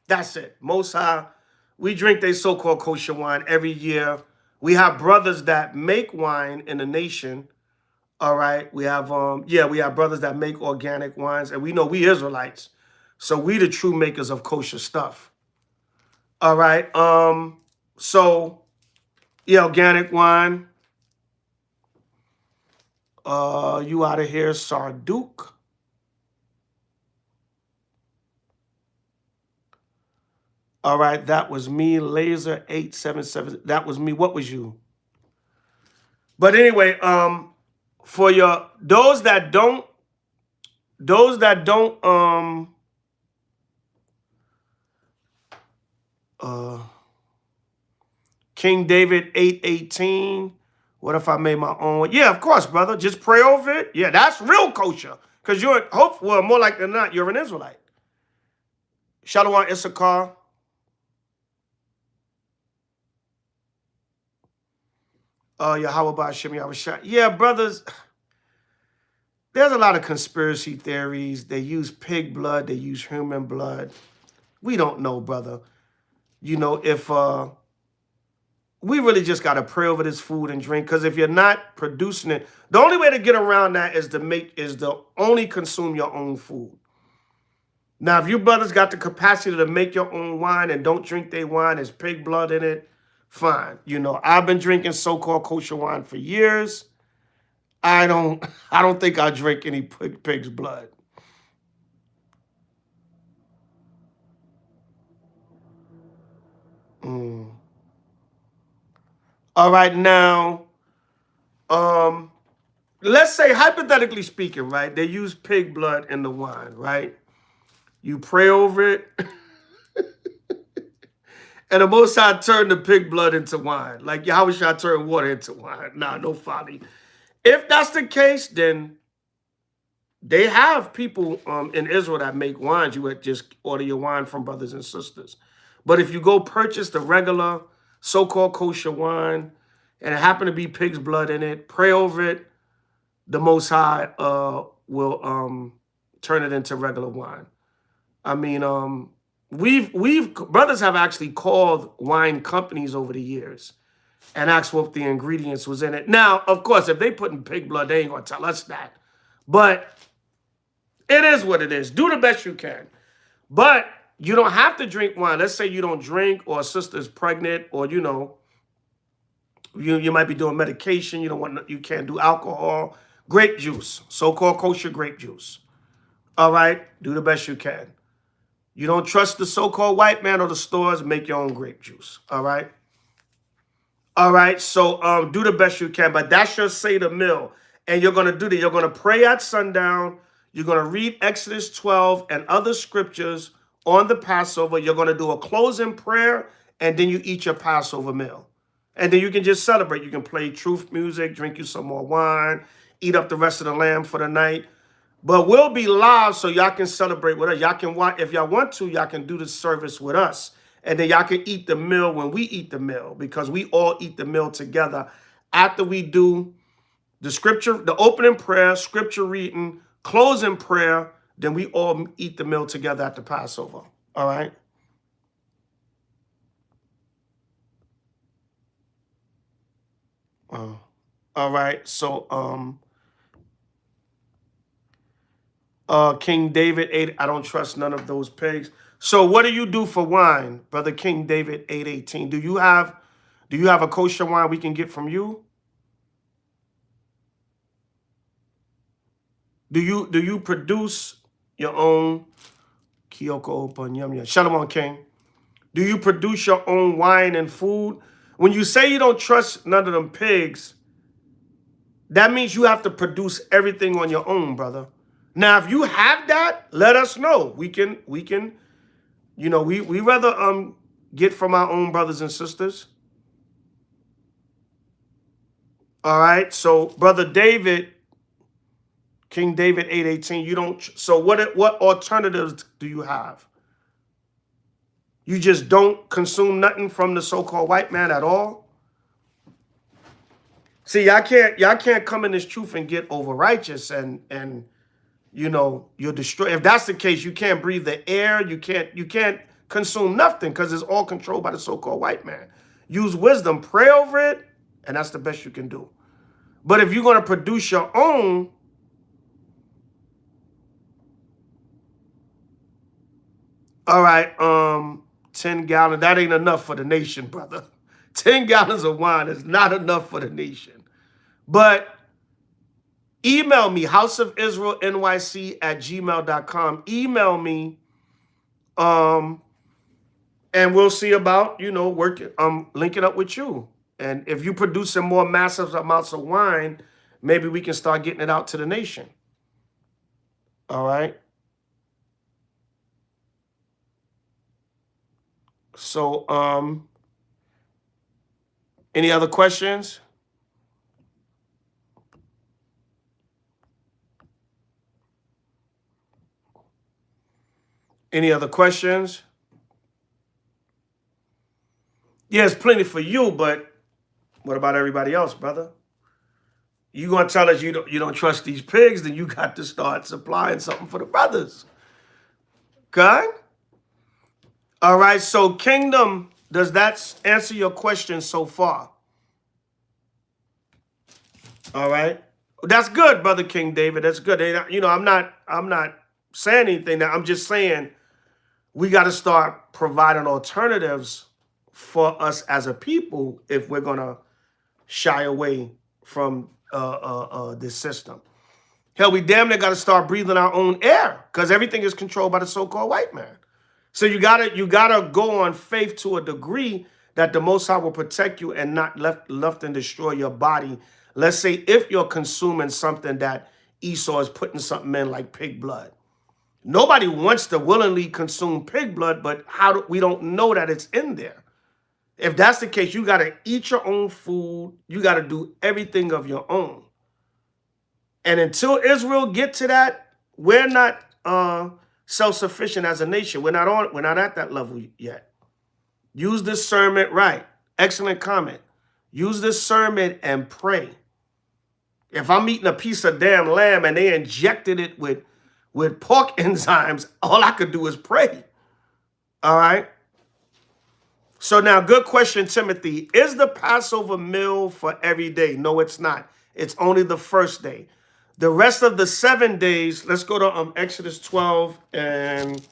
That's it. Most High, we drink their so-called kosher wine every year. We have brothers that make wine in the nation. All right. We have we have brothers that make organic wines, and we know we Israelites. So we the true makers of kosher stuff. All right. So yeah, organic wine. You out of here, Sarduk. All right, that was me, Laser 877. That was me. What was you? But anyway, for your those that don't King David 8:18. What if I made my own? Yeah, of course, brother. Just pray over it. Yeah, that's real kosher. Because you're more likely than not, you're an Israelite. Shalom Issachar. Yahweh Hashem Yahweh. Yeah, brothers. There's a lot of conspiracy theories. They use pig blood. They use human blood. We don't know, brother. You know, if we really just got to pray over this food and drink, because if you're not producing it, the only way to get around that is to only consume your own food. Now, if you brothers got the capacity to make your own wine and don't drink their wine, there's pig blood in it, fine. You know, I've been drinking so-called kosher wine for years. I don't think I drink any pig's blood. Mm. All right, now, let's say, hypothetically speaking, right? They use pig blood in the wine, right? You pray over it, and the Most High turned the pig blood into wine. Like, how should I turn water into wine? Nah, no folly. If that's the case, then they have people in Israel that make wines. You would just order your wine from brothers and sisters. But if you go purchase the regular so-called kosher wine, and it happen to be pig's blood in it, pray over it, the Most High will turn it into regular wine. I mean, we've brothers have actually called wine companies over the years and asked what the ingredients was in it. Now, of course, if they put in pig blood, they ain't gonna tell us that. But it is what it is. Do the best you can. But you don't have to drink wine. Let's say you don't drink, or a sister's pregnant, or you know, you might be doing medication. You can't do alcohol. Grape juice, so-called kosher grape juice. All right, do the best you can. You don't trust the so-called white man or the stores, make your own grape juice. All right. All right. So do the best you can. But that's your Seder meal. And you're going to do that. You're going to pray at sundown. You're going to read Exodus 12 and other scriptures on the Passover. You're going to do a closing prayer, and then you eat your Passover meal. And then you can just celebrate. You can play truth music, drink you some more wine, eat up the rest of the lamb for the night. But we'll be live so y'all can celebrate with us. Y'all can watch, if y'all want to, y'all can do the service with us. And then y'all can eat the meal when we eat the meal, because we all eat the meal together after we do the scripture, the opening prayer, scripture reading, closing prayer. Then we all eat the meal together at the Passover. All right. All right. So, King David 8, I don't trust none of those pigs. So what do you do for wine, Brother King David 8:18? Do you have a kosher wine we can get from you? Do you produce your own Kyoko Panyamya? Shalom King. Do you produce your own wine and food? When you say you don't trust none of them pigs, that means you have to produce everything on your own, brother. Now, if you have that, let us know. We can, you know, we rather get from our own brothers and sisters. All right. So, Brother David, King David 8:18, you don't. So what alternatives do you have? You just don't consume nothing from the so-called white man at all? See, y'all can't come in this truth and get over righteous and you know, you'll destroy. If that's the case, you can't breathe the air. You can't consume nothing, because it's all controlled by the so-called white man. Use wisdom, pray over it, and that's the best you can do. But if you're going to produce your own, all right, 10 gallons, that ain't enough for the nation, brother. 10 gallons of wine is not enough for the nation. But email me, houseofisraelnyc@gmail.com. Email me, and we'll see about, you know, working, linking up with you. And if you producing more massive amounts of wine, maybe we can start getting it out to the nation. All right. So, any other questions? Any other questions? Yes, plenty for you, but what about everybody else, brother? You gonna tell us you don't trust these pigs? Then you got to start supplying something for the brothers. Okay. All right. So, Kingdom, does that answer your question so far? All right. That's good, Brother King David. That's good. You know, I'm not saying anything. Now, I'm just saying we got to start providing alternatives for us as a people if we're going to shy away from this system. Hell, we damn near got to start breathing our own air because everything is controlled by the so-called white man. So you gotta go on faith to a degree that the Most High will protect you and not left and destroy your body. Let's say if you're consuming something that Esau is putting something in like pig blood. Nobody wants to willingly consume pig blood, but we don't know that it's in there. If that's the case, you gotta eat your own food. You gotta do everything of your own. And until Israel get to that, we're not self-sufficient as a nation. We're not at that level yet. Use discernment, right? Excellent comment. Use discernment and pray. If I'm eating a piece of damn lamb and they injected it with pork enzymes, all I could do is pray. All right. So now, good question, Timothy. Is the Passover meal for every day? No, it's not. It's only the first day. The rest of the 7 days, let's go to Exodus 12 and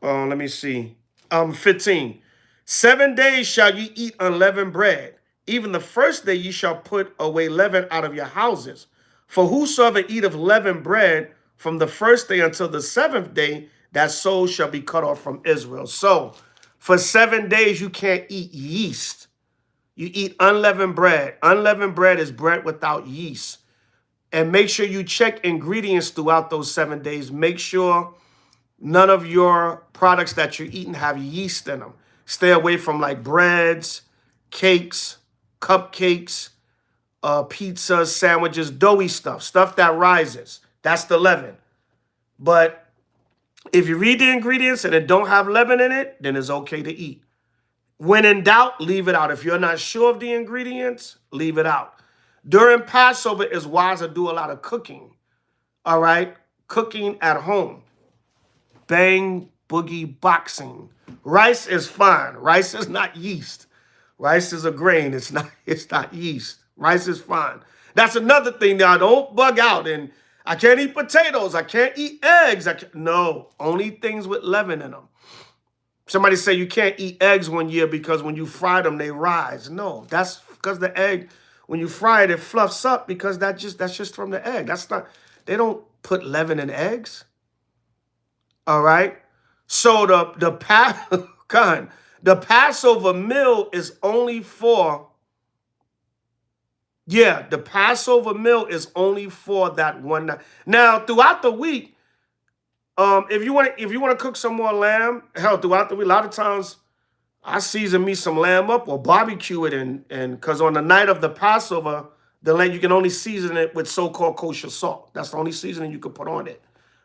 let me see, 15. 7 days shall you eat unleavened bread. Even the first day you shall put away leaven out of your houses. For whosoever eateth leavened bread from the first day until the 7th day, that soul shall be cut off from Israel. So for 7 days you can't eat yeast. You eat unleavened bread. Unleavened bread is bread without yeast. And make sure you check ingredients throughout those 7 days. Make sure none of your products that you're eating have yeast in them. Stay away from like breads, cakes, cupcakes, pizzas, sandwiches, doughy stuff that rises. That's the leaven. But if you read the ingredients and it don't have leaven in it, then it's okay to eat. When in doubt, leave it out. If you're not sure of the ingredients, leave it out. During Passover, it's wise to do a lot of cooking. All right? Cooking at home. Bang, boogie, boxing. Rice is fine. Rice is not yeast. Rice is a grain. It's not yeast. Rice is fine. That's another thing now. Don't bug out. And I can't eat potatoes. I can't eat eggs. No, only things with leaven in them. Somebody say you can't eat eggs 1 year because when you fry them, they rise. No, that's because the egg, when you fry it, it fluffs up because that's just from the egg. That's not, they don't put leaven in eggs. All right. So the Passover meal is only for, the Passover meal is only for that one night. Now, throughout the week, if you want to cook some more lamb, hell, throughout the week, a lot of times I season me some lamb up or barbecue it, and because on the night of the Passover, the lamb, you can only season it with so-called kosher salt. That's the only seasoning you can put on it.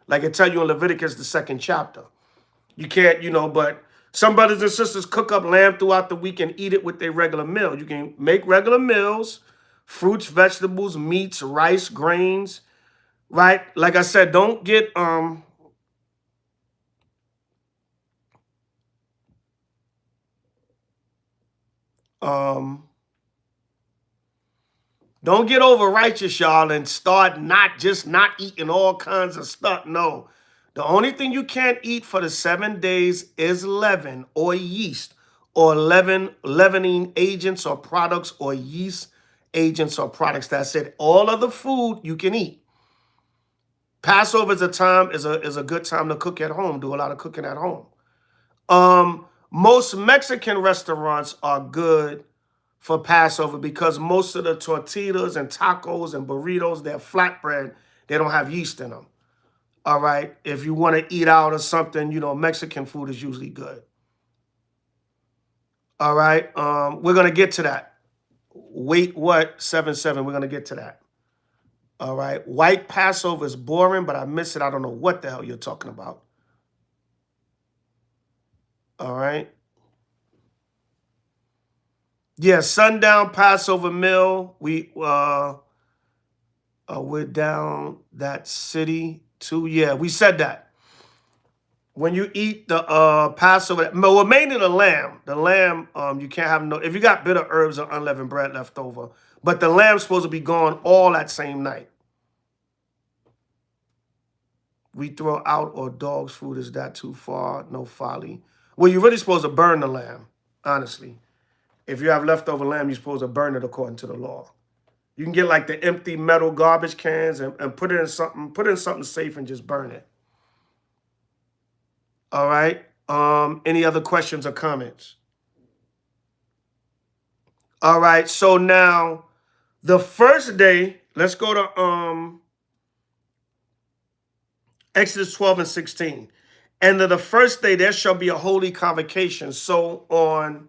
Like it tell you in Leviticus, the 2nd chapter. You can't, but some brothers and sisters cook up lamb throughout the week and eat it with their regular meal. You can make regular meals, fruits, vegetables, meats, rice, grains, right? Like I said, don't get don't get over righteous, y'all, and start not eating all kinds of stuff. No. The only thing you can't eat for the 7 days is leaven or yeast or leavening agents or products or yeast agents or products. That's it. All other food you can eat. Passover is a good time to cook at home. Do a lot of cooking at home. Most Mexican restaurants are good for Passover because most of the tortillas and tacos and burritos, they're flatbread. They don't have yeast in them. All right. If you want to eat out or something, Mexican food is usually good. All right. We're going to get to that. Wait, what? 7-7. We're going to get to that. All right. White Passover is boring, but I miss it. I don't know what the hell you're talking about. All right. Yeah, sundown Passover meal. We're down that city too. Yeah, we said that. When you eat the Passover, well, mainly the lamb. The lamb, you can't have if you got bitter herbs or unleavened bread left over. But the lamb's supposed to be gone all that same night. We throw out or dog's food, is that too far? No folly. Well, you're really supposed to burn the lamb, honestly. If you have leftover lamb, you're supposed to burn it according to the law. You can get like the empty metal garbage cans and put it in something safe and just burn it. All right. Any other questions or comments? All right. So now the first day, let's go to Exodus 12 and 16. And the first day there shall be a holy convocation. So on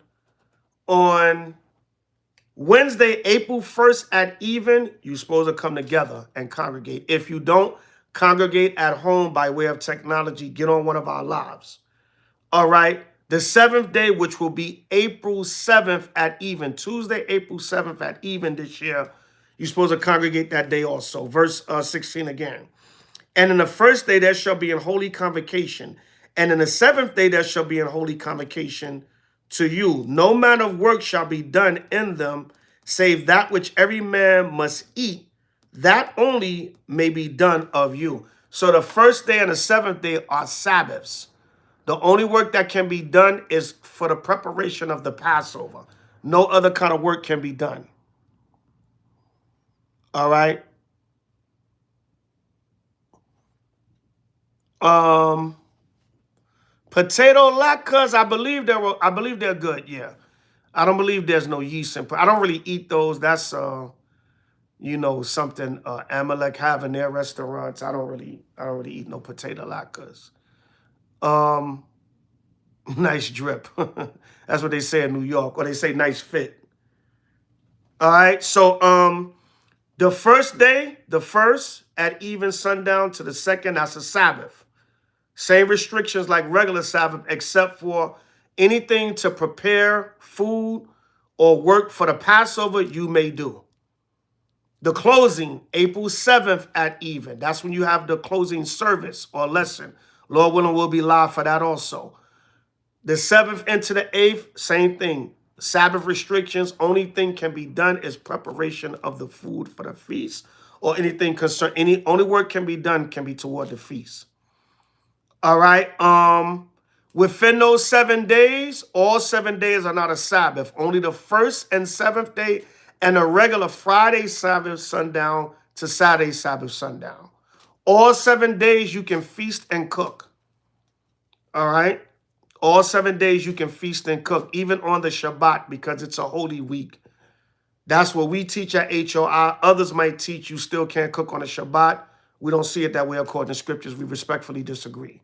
Wednesday, April 1st at even, you're supposed to come together and congregate. If you don't congregate at home by way of technology, get on one of our lives. All right. The seventh day, which will be April 7th at even, Tuesday, April 7th at even this year, you're supposed to congregate that day also. Verse 16 again. And in the first day there shall be an holy convocation. And in the seventh day there shall be an holy convocation to you. No manner of work shall be done in them, save that which every man must eat. That only may be done of you. So the first day and the seventh day are Sabbaths. The only work that can be done is for the preparation of the Passover. No other kind of work can be done. All right. Potato latkes, I believe they're good. Yeah, I don't believe there's no yeast in. I don't really eat those. That's something Amalek have in their restaurants. I don't really eat no potato latkes. Nice drip. That's what they say in New York, or they say nice fit. All right, so the first day, the first at even sundown to the second, that's a Sabbath. Same restrictions like regular Sabbath, except for anything to prepare food or work for the Passover, you may do. The closing, April 7th at even. That's when you have the closing service or lesson. Lord willing, we'll be live for that also. The 7th into the 8th, same thing. Sabbath restrictions, only thing can be done is preparation of the food for the feast, or anything concerned. Only work can be done can be toward the feast. All right. Within those 7 days, all 7 days are not a Sabbath. Only the first and seventh day and a regular Friday Sabbath sundown to Saturday Sabbath sundown. All 7 days you can feast and cook. All right. All 7 days you can feast and cook, even on the Shabbat, because it's a holy week. That's what we teach at H.O.I. Others might teach you still can't cook on a Shabbat. We don't see it that way according to scriptures. We respectfully disagree.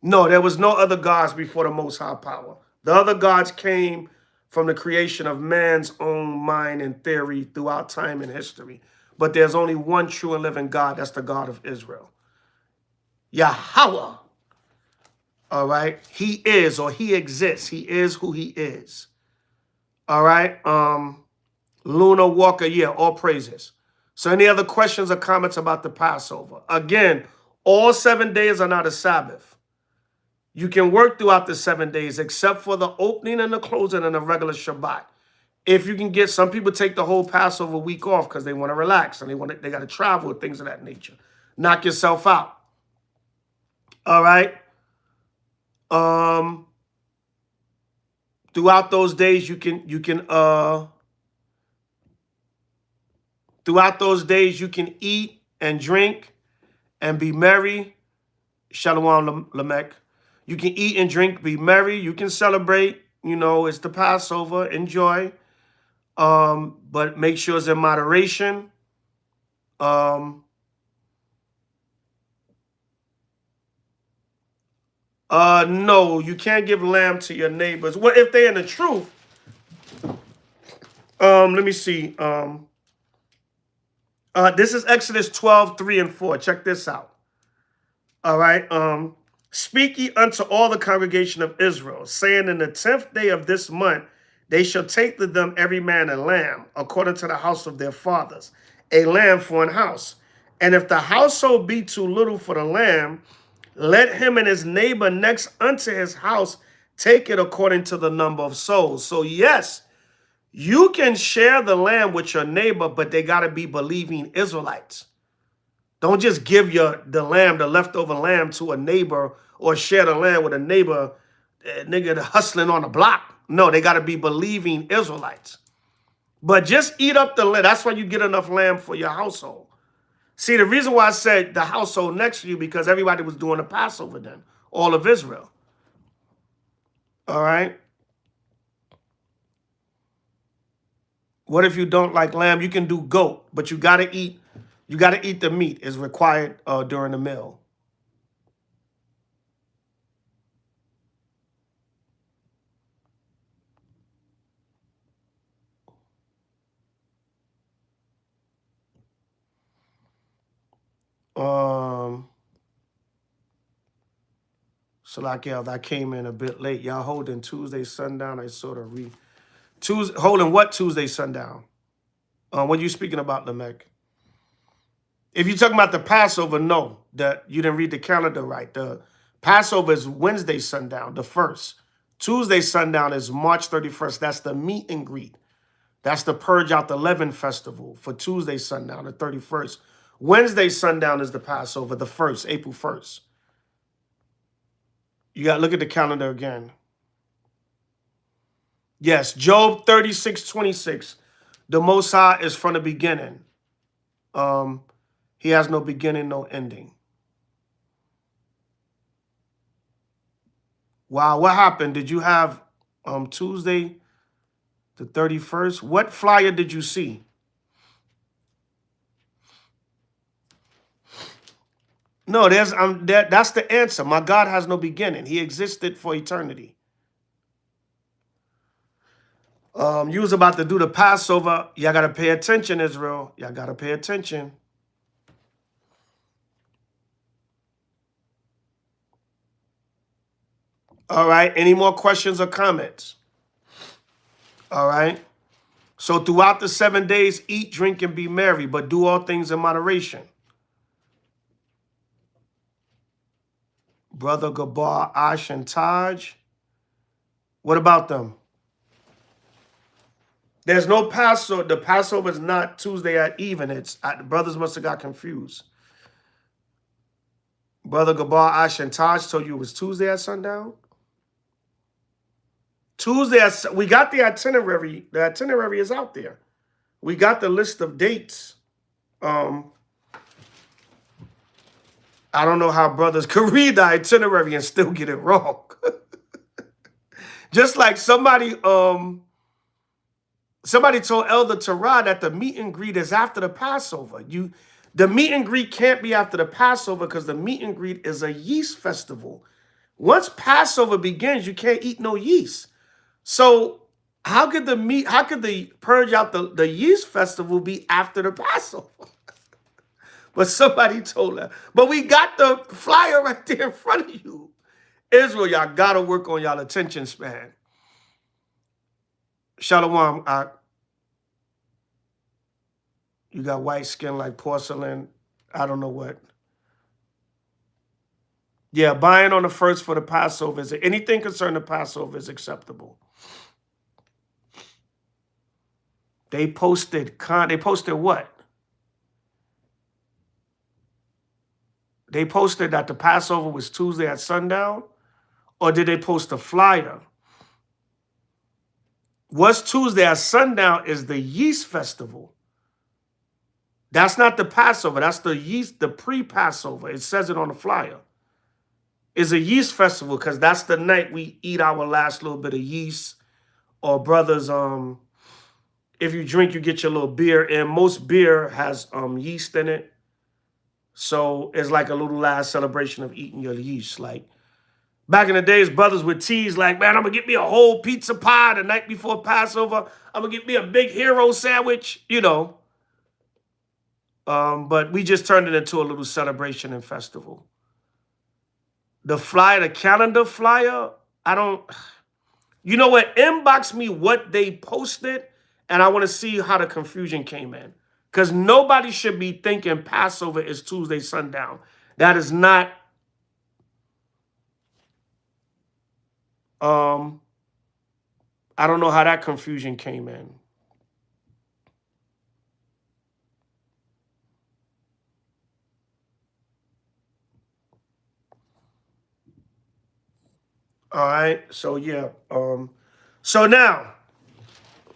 No, there was no other gods before the Most High Power. The other gods came from the creation of man's own mind and theory throughout time and history. But there's only one true and living God. That's the God of Israel. Yahweh. All right. He is, or he exists. He is who he is. All right. Luna Walker, yeah, all praises. So any other questions or comments about the Passover? Again, all 7 days are not a Sabbath. You can work throughout the 7 days, except for the opening and the closing and the regular Shabbat. If you can get, some people take the whole Passover week off because they want to relax and they got to travel and things of that nature. Knock yourself out. All right. Throughout those days, throughout those days, you can eat and drink and be merry. Shalom Lamech. You can eat and drink, be merry. You can celebrate. It's the Passover. Enjoy. But make sure it's in moderation. No, you can't give lamb to your neighbors. Well, if they're in the truth. Let me see. This is Exodus 12, 3 and 4. Check this out. All right. Speak ye unto all the congregation of Israel, saying, in the 10th day of this month, they shall take to them every man a lamb, according to the house of their fathers, a lamb for an house. And if the household be too little for the lamb, let him and his neighbor next unto his house take it according to the number of souls. So yes, you can share the lamb with your neighbor, but they got to be believing Israelites. Don't just give the lamb, the leftover lamb, to a neighbor or share the lamb with a neighbor, nigga hustling on the block. No, they got to be believing Israelites. But just eat up the lamb. That's why you get enough lamb for your household. See, the reason why I said the household next to you, because everybody was doing the Passover then, all of Israel. All right? What if you don't like lamb? You can do goat, but you got to eat the meat is required during the meal. So like, yeah, I came in a bit late. Y'all holding Tuesday sundown. I sort of holding what Tuesday sundown? When you speaking about Lamech? If you're talking about the Passover, no, that you didn't read the calendar right. The Passover is Wednesday sundown, the 1st. Tuesday sundown is March 31st. That's the meet and greet. That's the Purge Out the Leaven festival for Tuesday sundown, the 31st. Wednesday sundown is the Passover, the 1st, April 1st. You got to look at the calendar again. Yes, Job 36:26. The Most High is from the beginning. He has no beginning, no ending. Wow, what happened? Did you have Tuesday the 31st? What flyer did you see? No, that's the answer. My God has no beginning. He existed for eternity. You was about to do the Passover. Y'all got to pay attention, Israel. Y'all got to pay attention. All right. Any more questions or comments? All right. So throughout the 7 days, eat, drink, and be merry, but do all things in moderation. Brother Gabar, Ash, and Taj. What about them? There's no Passover. The Passover is not Tuesday at even. The brothers must have got confused. Brother Gabar, Ash, and Taj told you it was Tuesday at sundown. Tuesday, we got the itinerary. The itinerary is out there. We got the list of dates. I don't know how brothers could read the itinerary and still get it wrong. Just like somebody told Elder Torah that the meet and greet is after the Passover. The meet and greet can't be after the Passover because the meet and greet is a yeast festival. Once Passover begins, you can't eat no yeast. So how could the Purge Out the yeast festival be after the Passover? But somebody told her. But we got the flyer right there in front of you. Israel, y'all got to work on y'all attention span. Shalom, you got white skin like porcelain. I don't know what. Yeah, buying on the 1st for the Passover. Anything concerning the Passover is acceptable. They posted what? They posted that the Passover was Tuesday at sundown? Or did they post a flyer? What's Tuesday at sundown is the yeast festival. That's not the Passover. That's the pre-Passover. It says it on the flyer. It's a yeast festival because that's the night we eat our last little bit of yeast. Or brothers, if you drink, you get your little beer. And most beer has yeast in it. So it's like a little last celebration of eating your yeast. Like back in the days, brothers would tease like, man, I'm going to get me a whole pizza pie the night before Passover. I'm going to get me a big hero sandwich, But we just turned it into a little celebration and festival. The flyer, the calendar flyer, you know what? Inbox me what they posted, and I want to see how the confusion came in. Because nobody should be thinking Passover is Tuesday sundown. That is not. I don't know how that confusion came in. All right. So yeah. So now,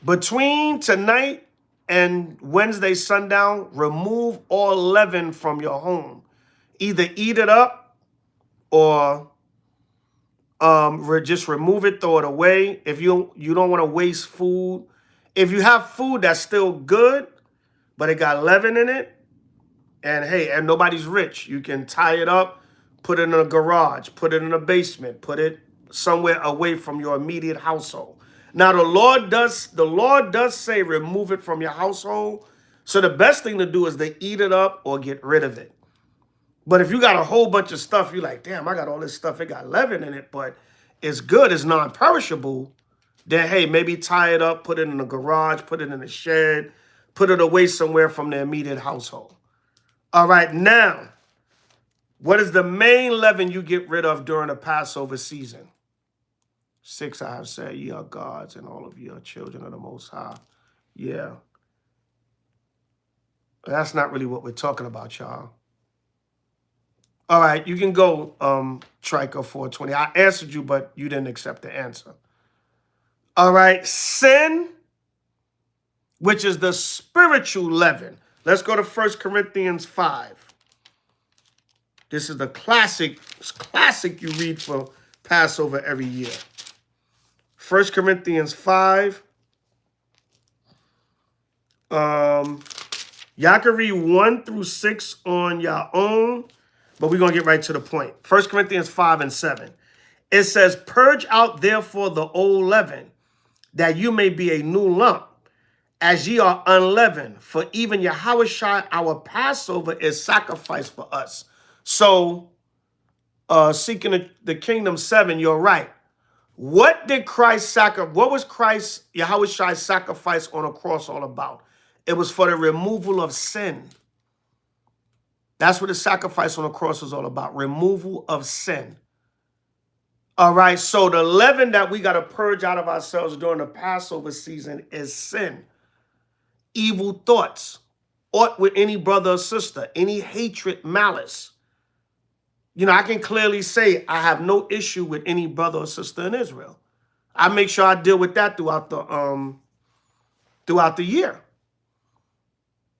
between tonight and Wednesday sundown, remove all leaven from your home. Either eat it up or just remove it, throw it away. If you don't want to waste food, if you have food that's still good, but it got leaven in it, and hey, and nobody's rich, you can tie it up, put it in a garage, put it in a basement, put it somewhere away from your immediate household. Now the Lord does say remove it from your household. So the best thing to do is to eat it up or get rid of it. But if you got a whole bunch of stuff, you're like, damn, I got all this stuff, it got leaven in it, but it's good, it's non-perishable, then hey, maybe tie it up, put it in a garage, put it in a shed, put it away somewhere from the immediate household. All right, now, what is the main leaven you get rid of during the Passover season? 6, I have said, ye are gods, and all of you are children of the Most High. Yeah. That's not really what we're talking about, y'all. All right, you can go, Trico 420. I answered you, but you didn't accept the answer. All right, sin, which is the spiritual leaven. Let's go to 1 Corinthians 5. This is the classic you read for Passover every year. 1 Corinthians 5. Y'all can read 1 through 6 on your own, but we're going to get right to the point. 1 Corinthians 5 and 7. It says, purge out therefore the old leaven, that you may be a new lump, as ye are unleavened. For even Yahushua, our Passover, is sacrificed for us. So, seeking the kingdom 7, you're right. What did Christ sacrifice? What was Christ, Yahushua's sacrifice on a cross all about? It was for the removal of sin. That's what the sacrifice on the cross is all about, removal of sin. All right, so the leaven that we got to purge out of ourselves during the Passover season is sin. Evil thoughts, aught with any brother or sister, any hatred, malice. You know, I can clearly say I have no issue with any brother or sister in Israel. I make sure I deal with that throughout the year.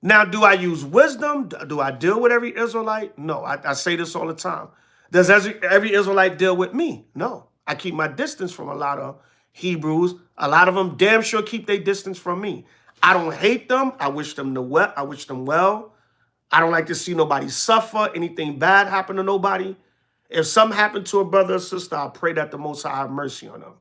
Now, do I use wisdom? Do I deal with every Israelite? No, I say this all the time. Does every Israelite deal with me? No. I keep my distance from a lot of Hebrews. A lot of them damn sure keep their distance from me. I don't hate them. I wish them well. I don't like to see nobody suffer, anything bad happen to nobody. If something happened to a brother or sister, I pray that the Most High have mercy on them.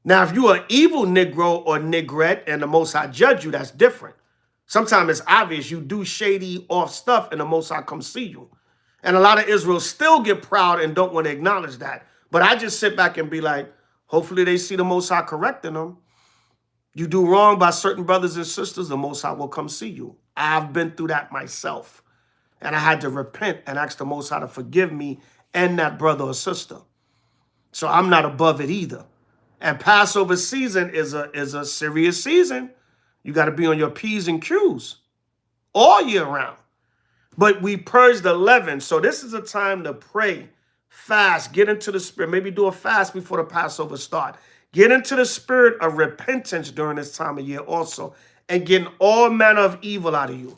Now, if you're an evil Negro or Negrette and the Most High judge you, that's different. Sometimes it's obvious you do shady off stuff and the Most High come see you. And a lot of Israel still get proud and don't want to acknowledge that. But I just sit back and be like, hopefully they see the Most High correcting them. You do wrong by certain brothers and sisters, the Most High will come see you. I've been through that myself. And I had to repent and ask the Most High to forgive me and that brother or sister. So I'm not above it either. And Passover season is a serious season. You got to be on your P's and Q's all year round. But we purge the leaven. So this is a time to pray, fast, get into the spirit. Maybe do a fast before the Passover start. Get into the spirit of repentance during this time of year also. And getting all manner of evil out of you.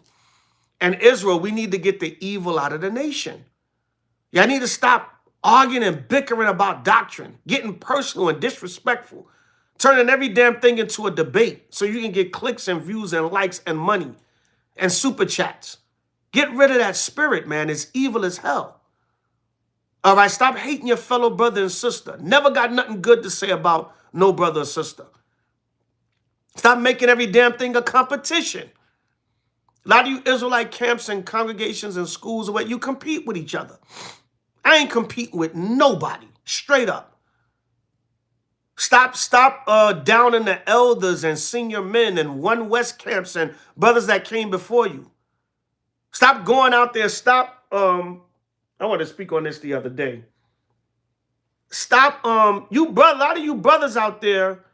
And Israel, we need to get the evil out of the nation. Y'all need to stop arguing and bickering about doctrine, getting personal and disrespectful, turning every damn thing into a debate so you can get clicks and views and likes and money and super chats. Get rid of that spirit, man. It's evil as hell. All right, stop hating your fellow brother and sister. Never got nothing good to say about no brother or sister. Stop making every damn thing a competition. A lot of you Israelite camps and congregations and schools, where you compete with each other. I ain't competing with nobody, straight up. Stop downing the elders and senior men and One West camps and brothers that came before you. Stop going out there. Stop. I wanted to speak on this the other day. Stop. A lot of you brothers out there,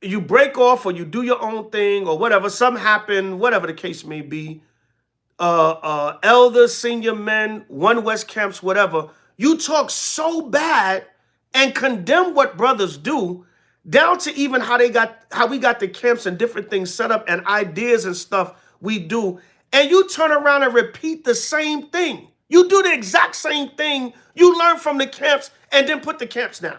you break off or you do your own thing or whatever. Something happened, whatever the case may be. Elders, senior men, One West camps, whatever. You talk so bad and condemn what brothers do, down to even how we got the camps and different things set up and ideas and stuff we do, and you turn around and repeat the same thing. You do the exact same thing you learn from the camps and then put the camps down.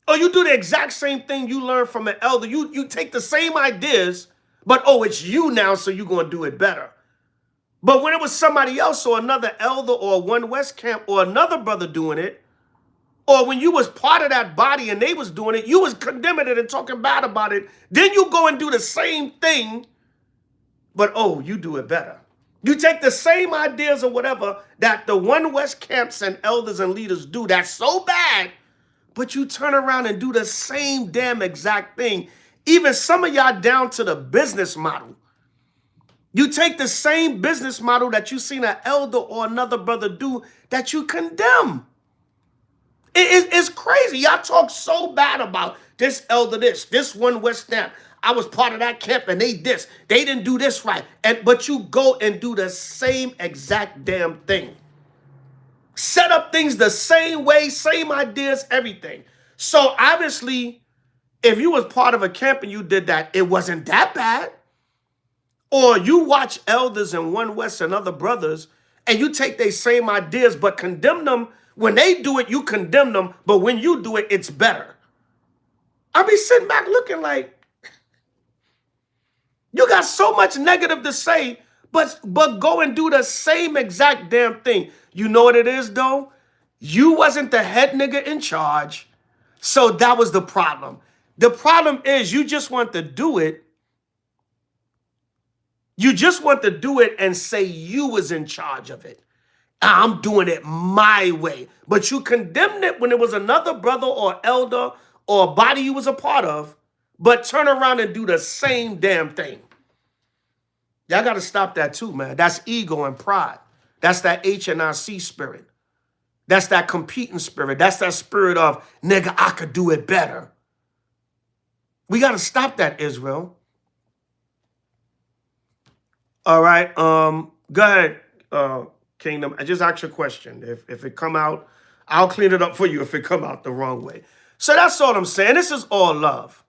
Or you do the exact same thing you learn from an elder. You take the same ideas, but oh, it's you now, so you're going to do it better. But when it was somebody else or another elder or One West camp or another brother doing it, or when you was part of that body and they was doing it, you was condemning it and talking bad about it. Then you go and do the same thing, but oh, you do it better. You take the same ideas or whatever that the One West camps and elders and leaders do that's so bad, but you turn around and do the same damn exact thing. Even some of y'all down to the business model. You take the same business model that you seen an elder or another brother do that you condemn. It's crazy. Y'all talk so bad about this elder, this One West camp. I was part of that camp and they didn't do this right. But you go and do the same exact damn thing. Set up things the same way, same ideas, everything. So obviously, if you was part of a camp and you did that, it wasn't that bad. Or you watch elders and One West and other brothers and you take their same ideas but condemn them. When they do it, you condemn them, but when you do it, it's better. I be sitting back looking like, you got so much negative to say, but go and do the same exact damn thing. You know what it is, though? You wasn't the head nigga in charge, so that was the problem. The problem is you just want to do it. You just want to do it and say you was in charge of it. I'm doing it my way. But you condemned it when it was another brother or elder or body you was a part of, but turn around and do the same damn thing. Y'all got to stop that too, man. That's ego and pride. That's that H.O.I spirit. That's that competing spirit. That's that spirit of, nigga, I could do it better. We got to stop that, Israel. All right. Go ahead, Kingdom. I just asked you a question. If it come out, I'll clean it up for you if it come out the wrong way. So that's all I'm saying. This is all love.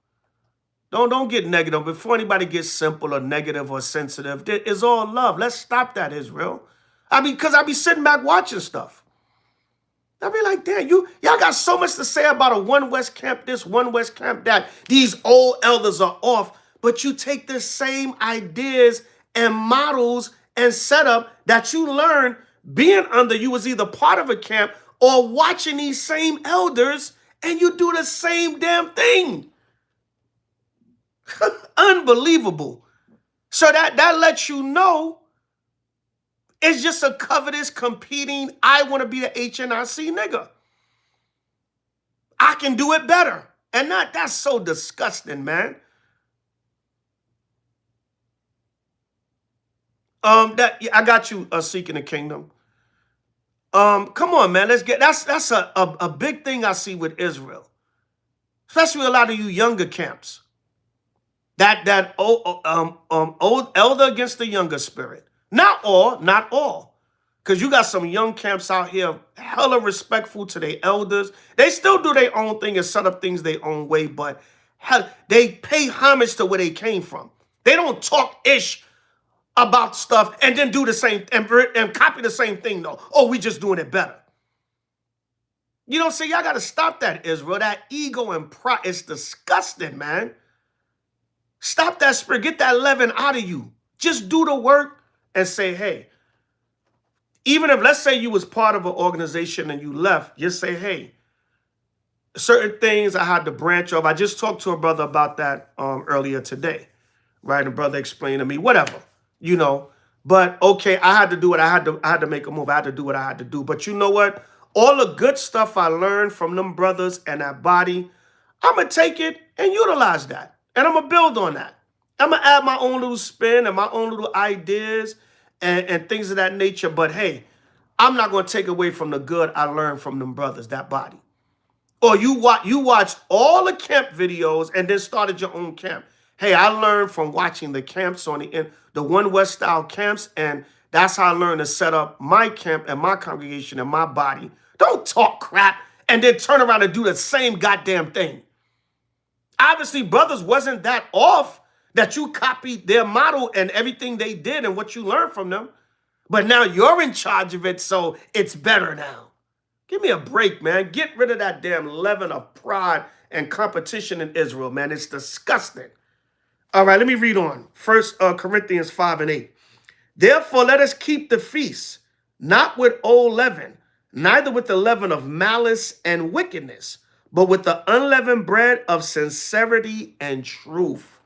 Don't get negative. Before anybody gets simple or negative or sensitive, it is all love. Let's stop that, Israel. Because I be sitting back watching stuff. I be like, damn, y'all got so much to say about a One West camp this, One West camp that. These old elders are off, but you take the same ideas and models and setup that you learned being under. You was either part of a camp or watching these same elders, and you do the same damn thing. Unbelievable. So that lets you know it's just a covetous, competing, I want to be the HNIC nigga. I can do it better. And that's so disgusting, man. I got you seeking the kingdom. Come on, man. Let's get that's a big thing I see with Israel. Especially a lot of you younger camps. That old elder against the younger spirit. Not all. Because you got some young camps out here hella respectful to their elders. They still do their own thing and set up things their own way, but they pay homage to where they came from. They don't talk ish about stuff and then do the same and copy the same thing though. Oh, we just doing it better. You know, so y'all got to stop that, Israel. That ego and pride, it's disgusting, man. Stop that spirit. Get that leaven out of you. Just do the work and say, hey, even if, let's say you was part of an organization and you left, just say, hey, certain things I had to branch off. I just talked to a brother about that earlier today, right? And brother explained to me, whatever, you know. But okay, I had to do it. I had to make a move. I had to do what I had to do. But you know what? All the good stuff I learned from them brothers and that body, I'm going to take it and utilize that. And I'm going to build on that. I'm going to add my own little spin and my own little ideas and things of that nature. But hey, I'm not going to take away from the good I learned from them brothers, that body. Or you watched all the camp videos and then started your own camp. Hey, I learned from watching the camps on the One West style camps, and that's how I learned to set up my camp and my congregation and my body. Don't talk crap and then turn around and do the same goddamn thing. Obviously, brothers wasn't that off that you copied their model and everything they did and what you learned from them. But now you're in charge of it, so it's better now. Give me a break, man. Get rid of that damn leaven of pride and competition in Israel, man. It's disgusting. All right, let me read on. First Corinthians 5 and 8. Therefore, let us keep the feast, not with old leaven, neither with the leaven of malice and wickedness, but with the unleavened bread of sincerity and truth.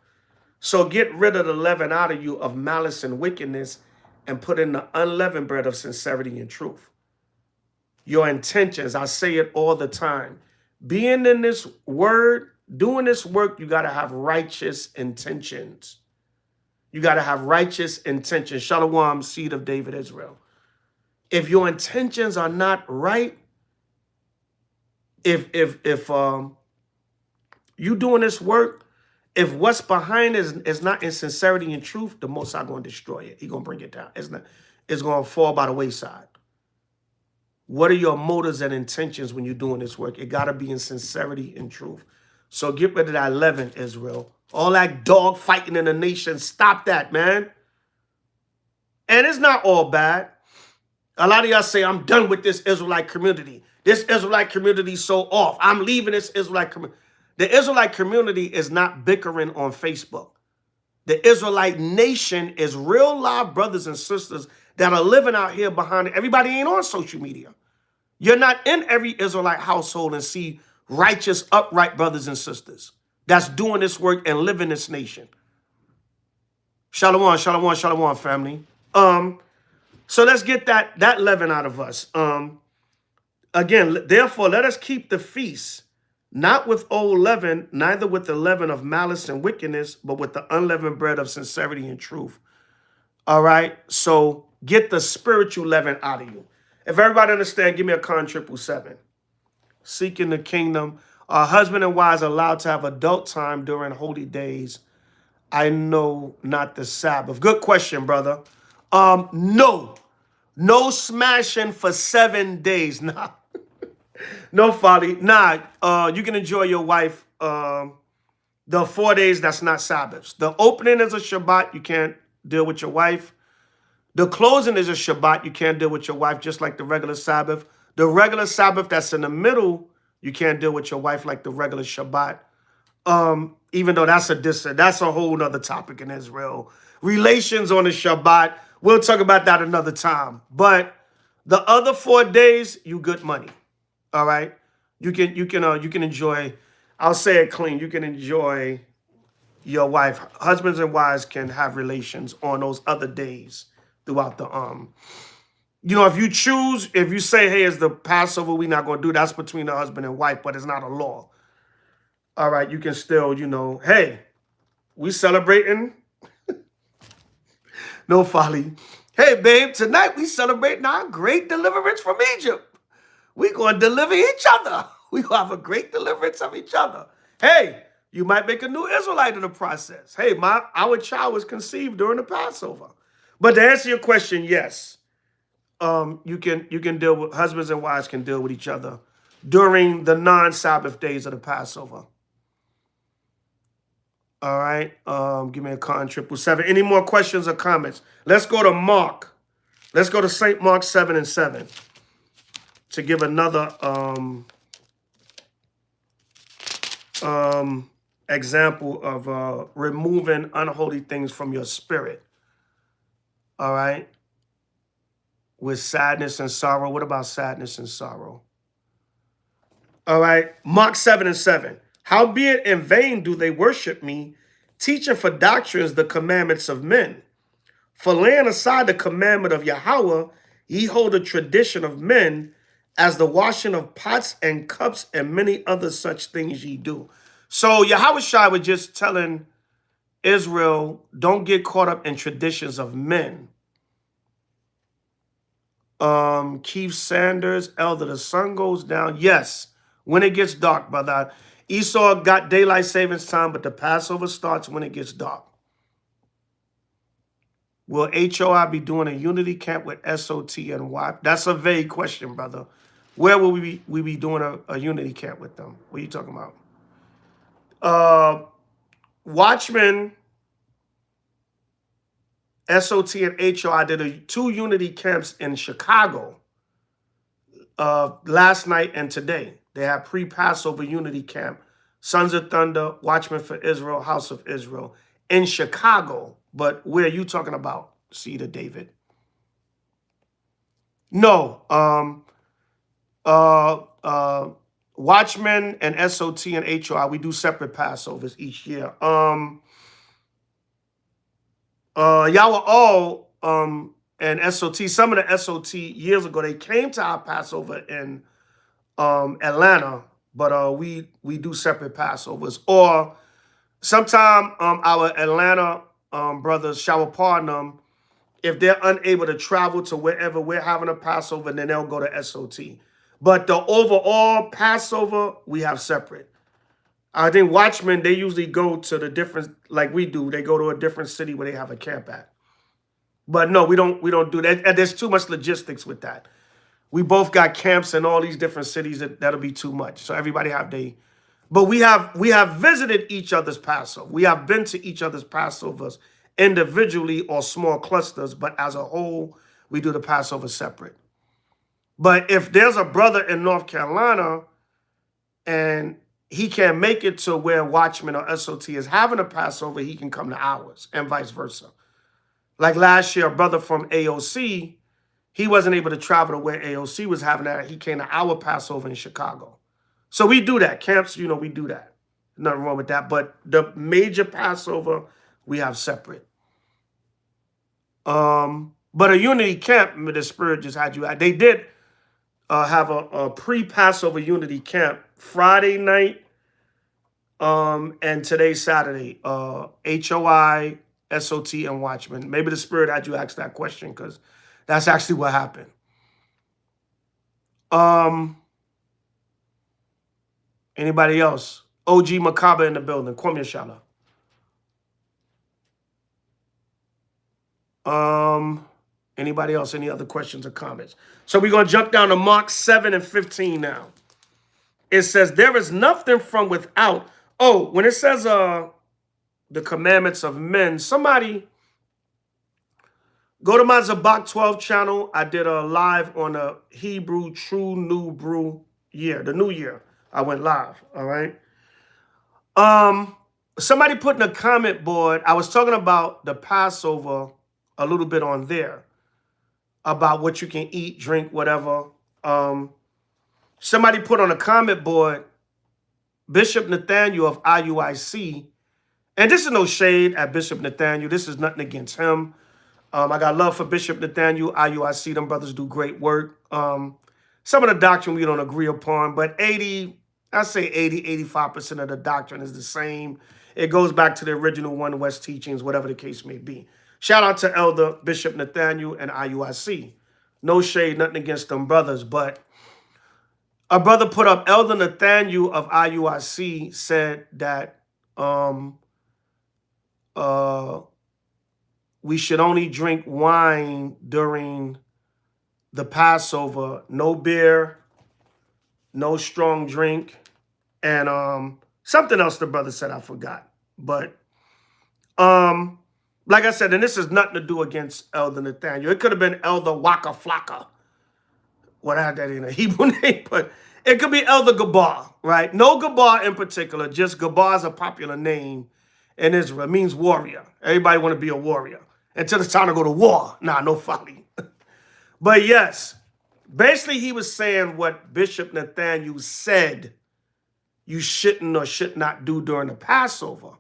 So get rid of the leaven out of you of malice and wickedness and put in the unleavened bread of sincerity and truth. Your intentions, I say it all the time. Being in this word, doing this work, you got to have righteous intentions. You got to have righteous intentions. Shalom, seed of David, Israel. If your intentions are not right, if you doing this work, if what's behind is not in sincerity and truth, the Most High going to destroy it. He going to bring it down. It's going to fall by the wayside. What are your motives and intentions when you're doing this work? It got to be in sincerity and truth. So get rid of that leaven, Israel. All that dog fighting in the nation, stop that, man. And it's not all bad. A lot of y'all say, I'm done with this Israelite community. This Israelite community is so off. I'm leaving this Israelite community. The Israelite community is not bickering on Facebook. The Israelite nation is real live brothers and sisters that are living out here behind it. Everybody ain't on social media. You're not in every Israelite household and see righteous, upright brothers and sisters that's doing this work and living this nation. Shalom, shalom, shalom, family. So let's get that leaven out of us. Again, therefore, let us keep the feast, not with old leaven, neither with the leaven of malice and wickedness, but with the unleavened bread of sincerity and truth. All right? So get the spiritual leaven out of you. If everybody understand, give me a con 777. Seeking the kingdom. Are husband and wives allowed to have adult time during holy days? I know not the Sabbath. Good question, brother. No. No smashing for 7 days. Nah. No, folly. Nah, you can enjoy your wife the 4 days that's not Sabbaths. The opening is a Shabbat. You can't deal with your wife. The closing is a Shabbat. You can't deal with your wife just like the regular Sabbath. The regular Sabbath that's in the middle, you can't deal with your wife like the regular Shabbat. Even though that's a whole nother topic in Israel. Relations on the Shabbat. We'll talk about that another time. But the other 4 days, you good money. All right. You can enjoy, I'll say it clean. You can enjoy your wife. Husbands and wives can have relations on those other days throughout the if you choose, if you say, hey, it's the Passover, we're not going to do, that's between the husband and wife, but it's not a law. All right, you can still, hey, we celebrating. No folly. Hey, babe, tonight we celebrating our great deliverance from Egypt. We're going to deliver each other. We're going to have a great deliverance of each other. Hey, you might make a new Israelite in the process. Hey, our child was conceived during the Passover. But to answer your question, yes. You can deal with, husbands and wives can deal with each other during the non-Sabbath days of the Passover. All right. Give me a con 777. Any more questions or comments? Let's go to Mark. Let's go to St. Mark 7 and 7 to give another example of removing unholy things from your spirit. All right. With sadness and sorrow. What about sadness and sorrow? All right. Mark 7 and 7. Howbeit in vain do they worship me, teaching for doctrines the commandments of men. For laying aside the commandment of Yahweh, ye hold a tradition of men, as the washing of pots and cups and many other such things ye do. So Yahweh was just telling Israel, don't get caught up in traditions of men. Keith Sanders, Elder, the sun goes down. Yes, when it gets dark, brother. Esau got daylight savings time, but the Passover starts when it gets dark. Will H.O.I be doing a unity camp with SOT and Y? That's a vague question, brother. Where will we be doing a unity camp with them? What are you talking about? Watchmen, SOT, and H.O.I. did two unity camps in Chicago last night and today. They had pre-Passover unity camp. Sons of Thunder, Watchmen for Israel, House of Israel in Chicago. But where are you talking about, Cedar David? No. Watchmen and SOT and H.O.I. we do separate Passovers each year. Y'all were all and SOT. Some of the SOT years ago they came to our Passover in Atlanta, but we do separate Passovers. Or sometime our Atlanta brothers, Shower Partnum, if they're unable to travel to wherever we're having a Passover, then they'll go to SOT. But the overall Passover, we have separate. I think Watchmen, they usually go to the different, like we do, they go to a different city where they have a camp at. But no, we don't do that. And there's too much logistics with that. We both got camps in all these different cities. That'll be too much. So everybody have but we have visited each other's Passover. We have been to each other's Passovers individually or small clusters, but as a whole, we do the Passover separate. But if there's a brother in North Carolina and he can't make it to where Watchman or SOT is having a Passover, he can come to ours and vice versa. Like last year, a brother from AOC, he wasn't able to travel to where AOC was having that. He came to our Passover in Chicago. So we do that. Camps, we do that. Nothing wrong with that. But the major Passover, we have separate. But a unity camp, the Spirit just had you at. They did have a pre-Passover unity camp Friday night and today's Saturday. H.O.I, SOT, and Watchmen. Maybe the Spirit had you ask that question because that's actually what happened. Anybody else? OG Macabre in the building. Kwame Shala. Anybody else? Any other questions or comments? So we're going to jump down to Mark 7 and 15 now. It says, there is nothing from without. Oh, when it says the commandments of men, somebody go to my Zabak 12 channel. I did a live on a Hebrew True New Brew year, the new year. I went live, all right? Somebody put in a comment board, I was talking about the Passover a little bit on there, about what you can eat, drink, whatever. Somebody put on a comment board, Bishop Nathaniel of IUIC, and this is no shade at Bishop Nathaniel. This is nothing against him. I got love for Bishop Nathaniel, IUIC. Them brothers do great work. Some of the doctrine we don't agree upon, but 85% of the doctrine is the same. It goes back to the original One West teachings, whatever the case may be. Shout out to Elder Bishop Nathaniel and IUIC. No shade, nothing against them brothers, but a brother put up, Elder Nathaniel of IUIC said that we should only drink wine during the Passover, no beer, no strong drink, and something else the brother said I forgot. But like I said, and this has nothing to do against Elder Nathaniel. It could have been Elder Waka Flocka. What I had that in a Hebrew name, but it could be Elder Gabar, right? No Gabar in particular, just Gabar is a popular name in Israel. It means warrior. Everybody want to be a warrior. Until it's time to go to war. Nah, no folly. But yes, basically he was saying what Bishop Nathaniel said you shouldn't or should not do during the Passover.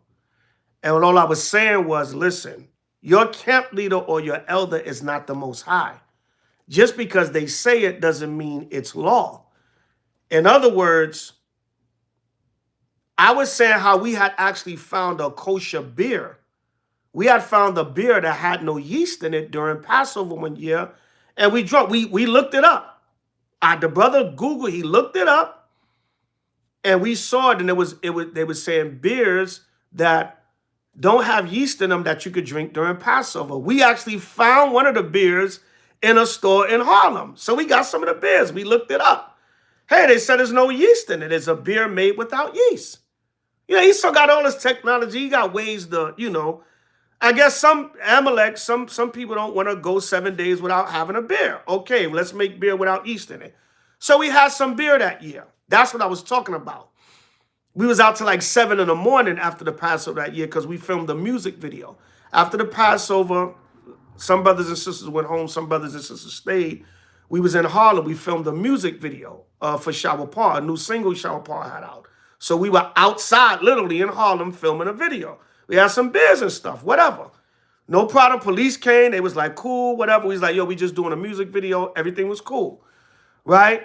And all I was saying was, listen, your camp leader or your elder is not the Most High. Just because they say it doesn't mean it's law. In other words, I was saying how we had actually found a kosher beer. We had found a beer that had no yeast in it during Passover one year, and we drunk. We looked it up. The brother Google, he looked it up, and we saw it, and they were saying beers that don't have yeast in them that you could drink during Passover. We actually found one of the beers in a store in Harlem. So we got some of the beers. We looked it up. Hey, they said there's no yeast in it. It's a beer made without yeast. He still got all this technology. He got ways to, I guess some Amalek, some people don't want to go 7 days without having a beer. Okay, let's make beer without yeast in it. So we had some beer that year. That's what I was talking about. We was out till like 7 in the morning after the Passover that year because we filmed a music video. After the Passover, some brothers and sisters went home, some brothers and sisters stayed. We was in Harlem. We filmed a music video for H.O.I, a new single H.O.I had out. So we were outside, literally in Harlem, filming a video. We had some beers and stuff, whatever. No problem. Police came. They was like, cool, whatever. We was like, yo, we just doing a music video. Everything was cool, right?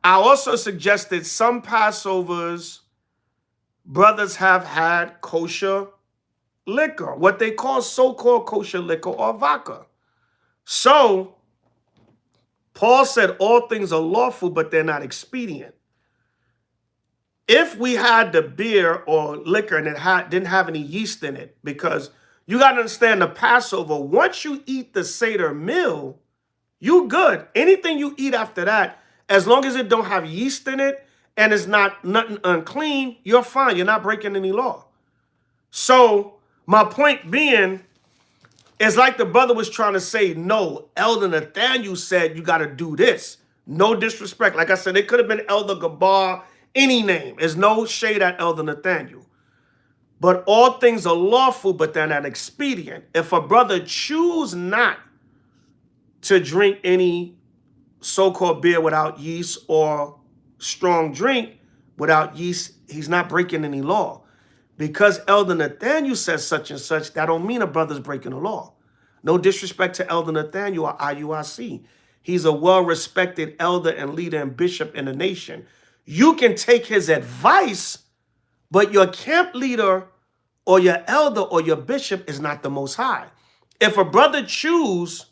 I also suggested some Passovers, brothers have had kosher liquor, what they call so-called kosher liquor or vodka. So Paul said all things are lawful, but they're not expedient. If we had the beer or liquor and it didn't have any yeast in it, because you got to understand the Passover, once you eat the Seder meal, you good. Anything you eat after that, as long as it don't have yeast in it and it's not nothing unclean, you're fine. You're not breaking any law. So my point being, it's like the brother was trying to say, no, Elder Nathaniel said you got to do this. No disrespect. Like I said, it could have been Elder Gabar, any name. There's no shade at Elder Nathaniel. But all things are lawful, but they're not expedient. If a brother choose not to drink any so-called beer without yeast or strong drink without yeast, he's not breaking any law. Because Elder Nathaniel says such and such, that don't mean a brother's breaking the law. No disrespect to Elder Nathaniel or IUIC. He's a well-respected elder and leader and bishop in the nation. You can take his advice, but your camp leader or your elder or your bishop is not the Most High. If a brother choose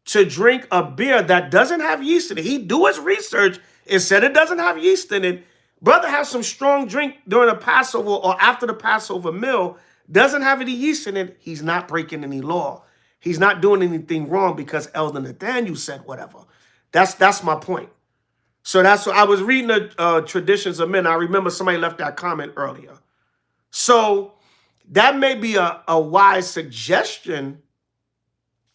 to drink a beer that doesn't have yeast in it, he do his research, it said it doesn't have yeast in it, brother has some strong drink during the Passover or after the Passover meal, doesn't have any yeast in it, he's not breaking any law. He's not doing anything wrong because Elder Nathaniel said whatever. That's my point. So that's what I was reading the Traditions of Men. I remember somebody left that comment earlier. So that may be a wise suggestion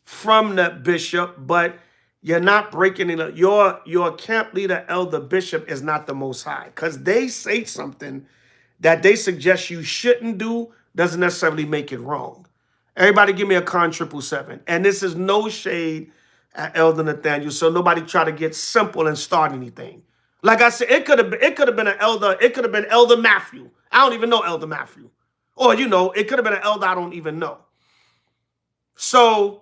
from the bishop, but you're not breaking it. Your camp leader, elder, bishop is not the Most High, because they say something that they suggest you shouldn't do doesn't necessarily make it wrong. Everybody give me a con 777. And this is no shade at Elder Nathaniel, so nobody try to get simple and start anything. Like I said, it could have been an elder. It could have been Elder Matthew. I don't even know Elder Matthew. Or, it could have been an elder I don't even know. So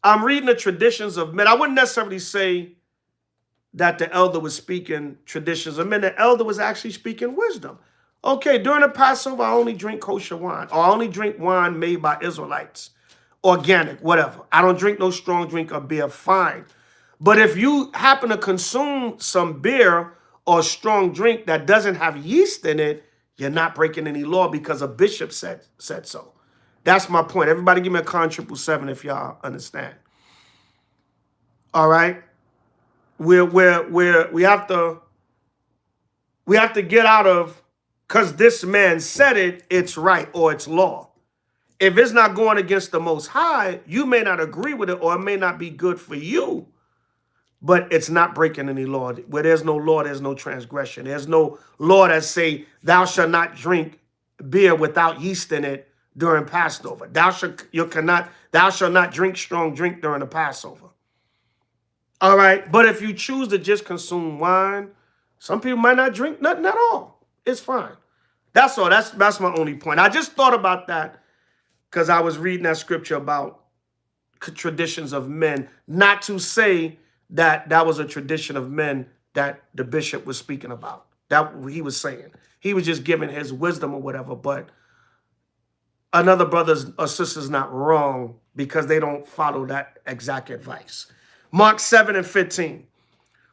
I'm reading the Traditions of Men. I wouldn't necessarily say that the elder was speaking Traditions of Men. The elder was actually speaking wisdom. Okay, during the Passover, I only drink kosher wine, or I only drink wine made by Israelites, organic, whatever. I don't drink no strong drink or beer, fine. But if you happen to consume some beer or strong drink that doesn't have yeast in it, you're not breaking any law because a bishop said so. That's my point. Everybody give me a con 777 if y'all understand. All right? We have to get out of, because this man said it, it's right or it's law. If it's not going against the Most High, you may not agree with it or it may not be good for you, but it's not breaking any law. Where there's no law, there's no transgression. There's no law that say, thou shalt not drink beer without yeast in it during Passover. Thou shalt not drink strong drink during the Passover. All right, but if you choose to just consume wine, some people might not drink nothing at all. It's fine. That's all. That's my only point. I just thought about that because I was reading that scripture about traditions of men, not to say that that was a tradition of men that the bishop was speaking about. That he was saying. He was just giving his wisdom or whatever, but another brother or sister's not wrong because they don't follow that exact advice. Mark 7:15.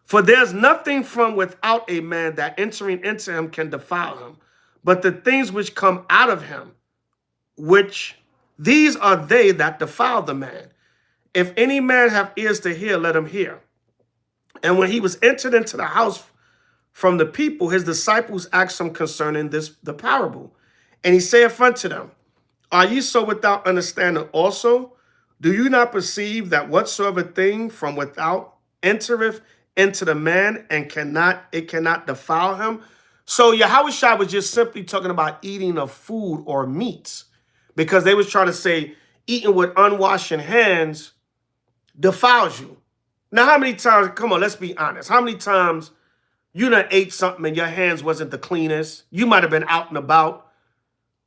For there's nothing from without a man that entering into him can defile him, but the things which come out of him, which these are they that defile the man. If any man have ears to hear, let him hear. And when he was entered into the house from the people, his disciples asked him concerning the parable. And he saith unto them, Are ye so without understanding also? Do you not perceive that whatsoever thing from without entereth into the man, and it cannot defile him? So Yahushua was just simply talking about eating of food or meats, because they was trying to say eating with unwashed hands defiles you. Now, how many times, come on, let's be honest. How many times you done ate something and your hands wasn't the cleanest? You might have been out and about,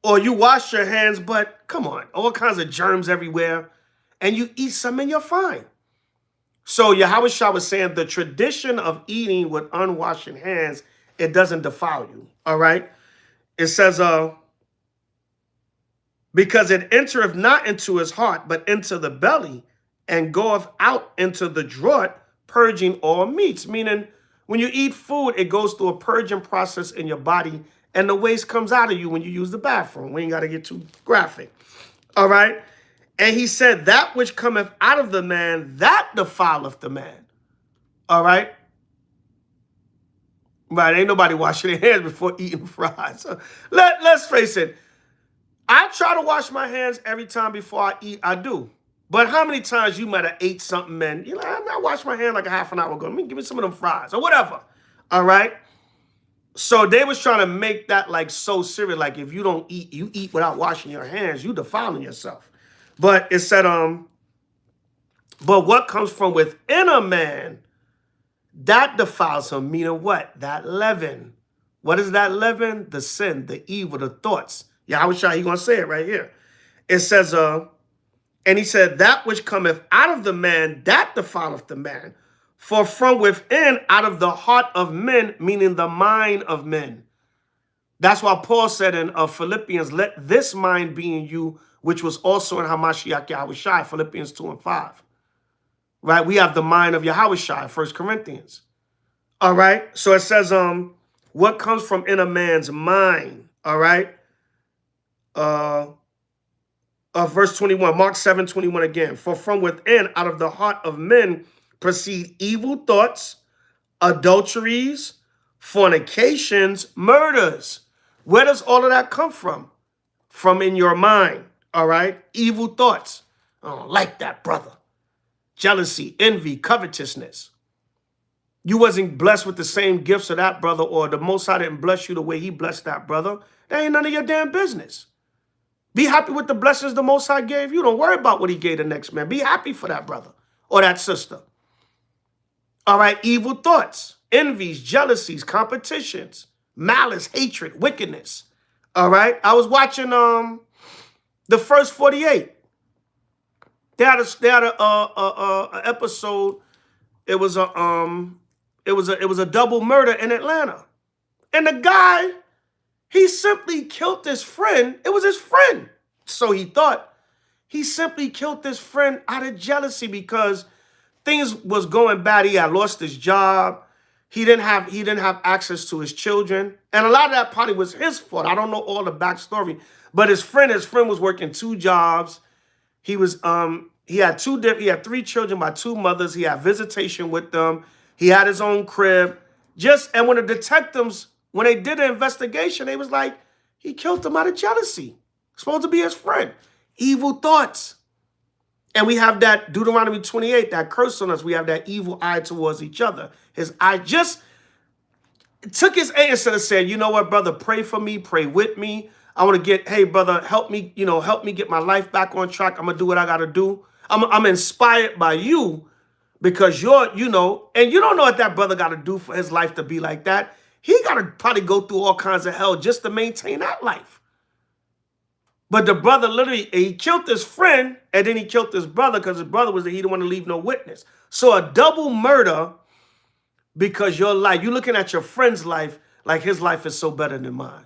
or you wash your hands, but come on, all kinds of germs everywhere, and you eat something and you're fine. So Yahushua was saying the tradition of eating with unwashed hands, it doesn't defile you, all right? It says, because it entereth not into his heart, but into the belly, and goeth out into the draught, purging all meats. Meaning, when you eat food, it goes through a purging process in your body, and the waste comes out of you when you use the bathroom. We ain't got to get too graphic. All right? And he said, that which cometh out of the man, that defileth the man. All right? Right, ain't nobody washing their hands before eating fries. So let's face it. I try to wash my hands every time before I eat. I do. But how many times you might have ate something and you're like, I washed my hand like a half an hour ago. Give me some of them fries or whatever. All right? So they was trying to make that like so serious. Like if you don't eat, you eat without washing your hands, you defiling yourself. But it said, but what comes from within a man, that defiles him, meaning what? That leaven. What is that leaven? The sin, the evil, the thoughts. Yahushua, he gonna say it right here. It says, and he said, that which cometh out of the man, that defileth the man. For from within, out of the heart of men, meaning the mind of men. That's why Paul said in Philippians, let this mind be in you, which was also in Hamashiach Yahushua, Philippians 2 and 5. Right? We have the mind of Yahushua, 1 Corinthians. All right? So it says, what comes from in a man's mind, all right? Verse 21, Mark 7:21 again. For from within, out of the heart of men, proceed evil thoughts, adulteries, fornications, murders. Where does all of that come from? From in your mind, all right? Evil thoughts. I don't like that, brother. Jealousy, envy, covetousness. You wasn't blessed with the same gifts of that brother, or the Most High didn't bless you the way he blessed that brother. That ain't none of your damn business. Be happy with the blessings the Most High gave you. Don't worry about what he gave the next man. Be happy for that brother or that sister. All right, evil thoughts, envies, jealousies, competitions, malice, hatred, wickedness. All right, I was watching the first 48. They had a episode. It was a double murder in Atlanta, and the guy, he simply killed his friend. It was his friend, so he thought. He simply killed this friend out of jealousy because things was going bad. He had lost his job. He didn't have access to his children, and a lot of that probably was his fault. I don't know all the backstory, but his friend was working 2 jobs. He was he had 3 children by 2 mothers. He had visitation with them. He had his own crib. And when the detectives, when they did the investigation, they was like, he killed him out of jealousy. Supposed to be his friend. Evil thoughts. And we have that Deuteronomy 28, that curse on us. We have that evil eye towards each other. His eye just took his aim instead of saying, you know what, brother, pray for me, pray with me. I want to hey, brother, help me get my life back on track. I'm going to do what I got to do. I'm inspired by you because and you don't know what that brother got to do for his life to be like that. He got to probably go through all kinds of hell just to maintain that life. But the brother literally, he killed his friend and then he killed his brother because his brother he didn't want to leave no witness. So a double murder because your life, you're looking at your friend's life like his life is so better than mine.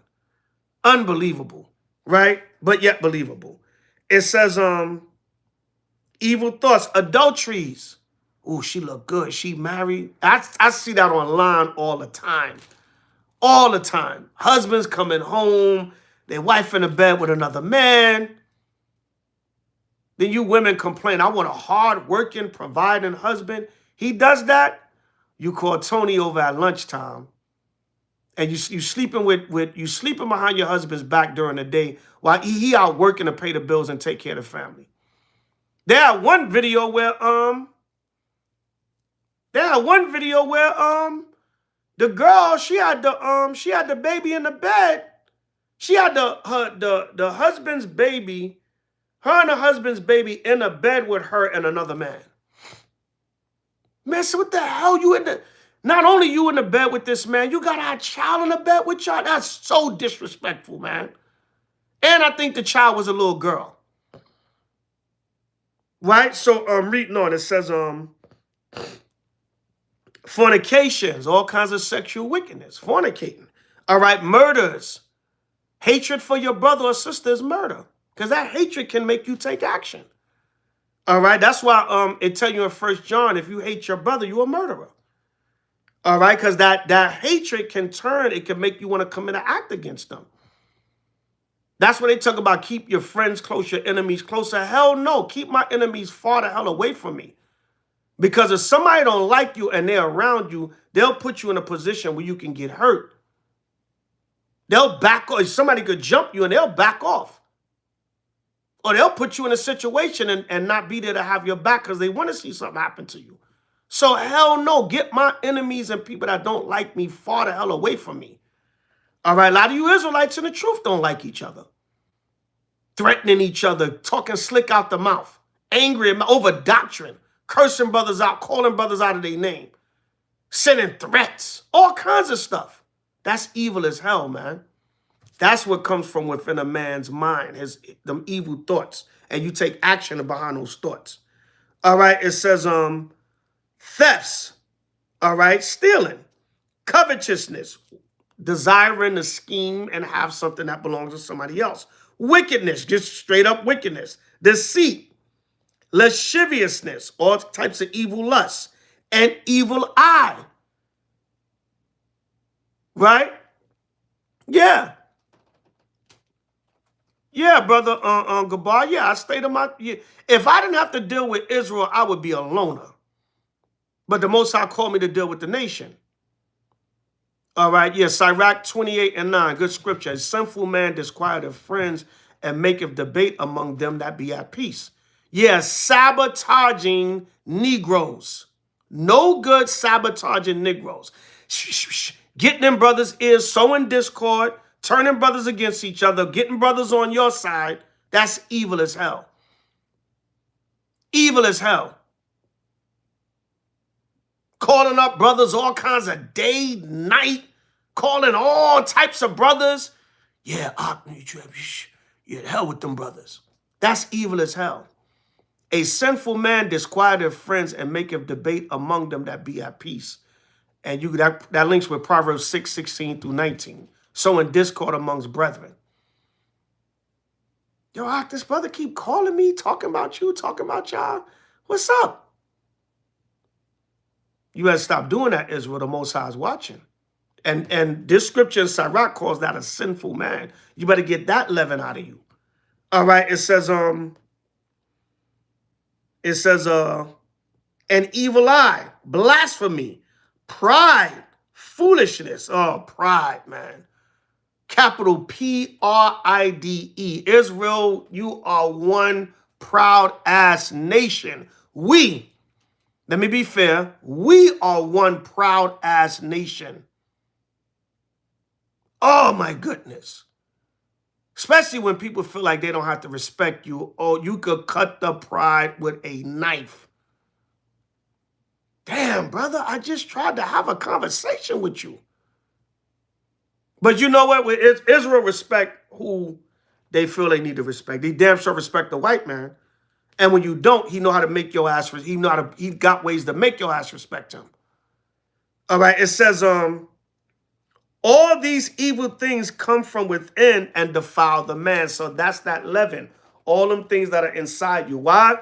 Unbelievable, right? But yet believable. It says, evil thoughts, adulteries. Oh, she look good. She married. I see that online all the time. All the time. Husbands coming home, their wife in the bed with another man. Then you women complain, I want a hard-working, providing husband. He does that. You call Tony over at lunchtime, and you sleeping you sleeping behind your husband's back during the day while he out working to pay the bills and take care of the family. There had one video where the girl, she had the baby in the bed. She had the husband's baby, her and her husband's baby in a bed with her and another man. Man, so what the hell not only you in the bed with this man, you got our child in the bed with y'all? That's so disrespectful, man. And I think the child was a little girl. Right? So reading on, it says fornications, all kinds of sexual wickedness, fornicating. All right, murders. Hatred for your brother or sister is murder, because that hatred can make you take action. All right, that's why it tell you in 1 John, if you hate your brother, you're a murderer. All right, because that hatred can turn, it can make you want to commit an act against them. That's when they talk about keep your friends close, your enemies closer. Hell no, keep my enemies far the hell away from me. Because if somebody don't like you and they're around you, they'll put you in a position where you can get hurt. They'll back off. Somebody could jump you and they'll back off. Or they'll put you in a situation and not be there to have your back because they want to see something happen to you. So hell no, get my enemies and people that don't like me far the hell away from me. All right, a lot of you Israelites in the truth don't like each other. Threatening each other, talking slick out the mouth, angry over doctrine, cursing brothers out, calling brothers out of their name, sending threats, all kinds of stuff. That's evil as hell, man. That's what comes from within a man's mind, them evil thoughts, and you take action behind those thoughts. All right, it says thefts, all right, stealing, covetousness, desiring to scheme and have something that belongs to somebody else. Wickedness, just straight up wickedness. Deceit, lasciviousness, all types of evil lusts, and evil eye. Right? Yeah. Yeah, brother Gabar. Yeah, I stayed in my... Yeah. If I didn't have to deal with Israel, I would be a loner. But the Most High called me to deal with the nation. All right, yeah, Sirach 28:9, good scripture. A sinful man disquieteth friends and maketh debate among them that be at peace. Yeah, sabotaging Negroes. No good sabotaging Negroes. Getting them brothers' ears, sowing discord, turning brothers against each other, getting brothers on your side. That's evil as hell. Evil as hell. Calling up brothers all kinds of day, night, calling all types of brothers. Yeah, hell with them brothers. That's evil as hell. A sinful man disquieteth friends and maketh debate among them that be at peace. And that links with Proverbs 6:16-19. Sowing discord amongst brethren. Yo, this brother keep calling me, talking about you, talking about y'all. What's up? You better stop doing that, Israel. The Most High is watching. And this scripture in Sirach calls that a sinful man. You better get that leaven out of you. All right, it says, an evil eye, blasphemy, pride, foolishness. Oh, pride, man. Capital P-R-I-D-E. Israel, you are one proud ass nation. Let me be fair, we are one proud ass nation. Oh my goodness. Especially when people feel like they don't have to respect you, or you could cut the pride with a knife. Damn, brother, I just tried to have a conversation with you. But you know what? Israel respect who they feel they need to respect. They damn sure respect the white man. And when you don't, he know how to make your ass, he got ways to make your ass respect him. All right, it says, all these evil things come from within and defile the man. So that's that leaven. All them things that are inside you. Why?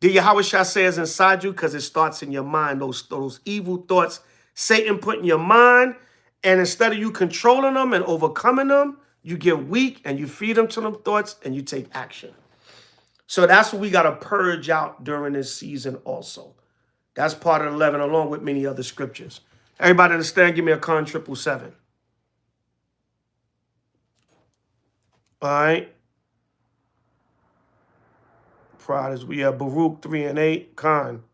The Yahweh Shah says inside you? Because it starts in your mind. Those evil thoughts Satan put in your mind. And instead of you controlling them and overcoming them, you get weak and you feed them to them thoughts and you take action. So that's what we got to purge out during this season also. That's part of the 11 along with many other scriptures. Everybody understand? Give me a con 777. All right. Pride is we have Baruch 3 and 8. Con.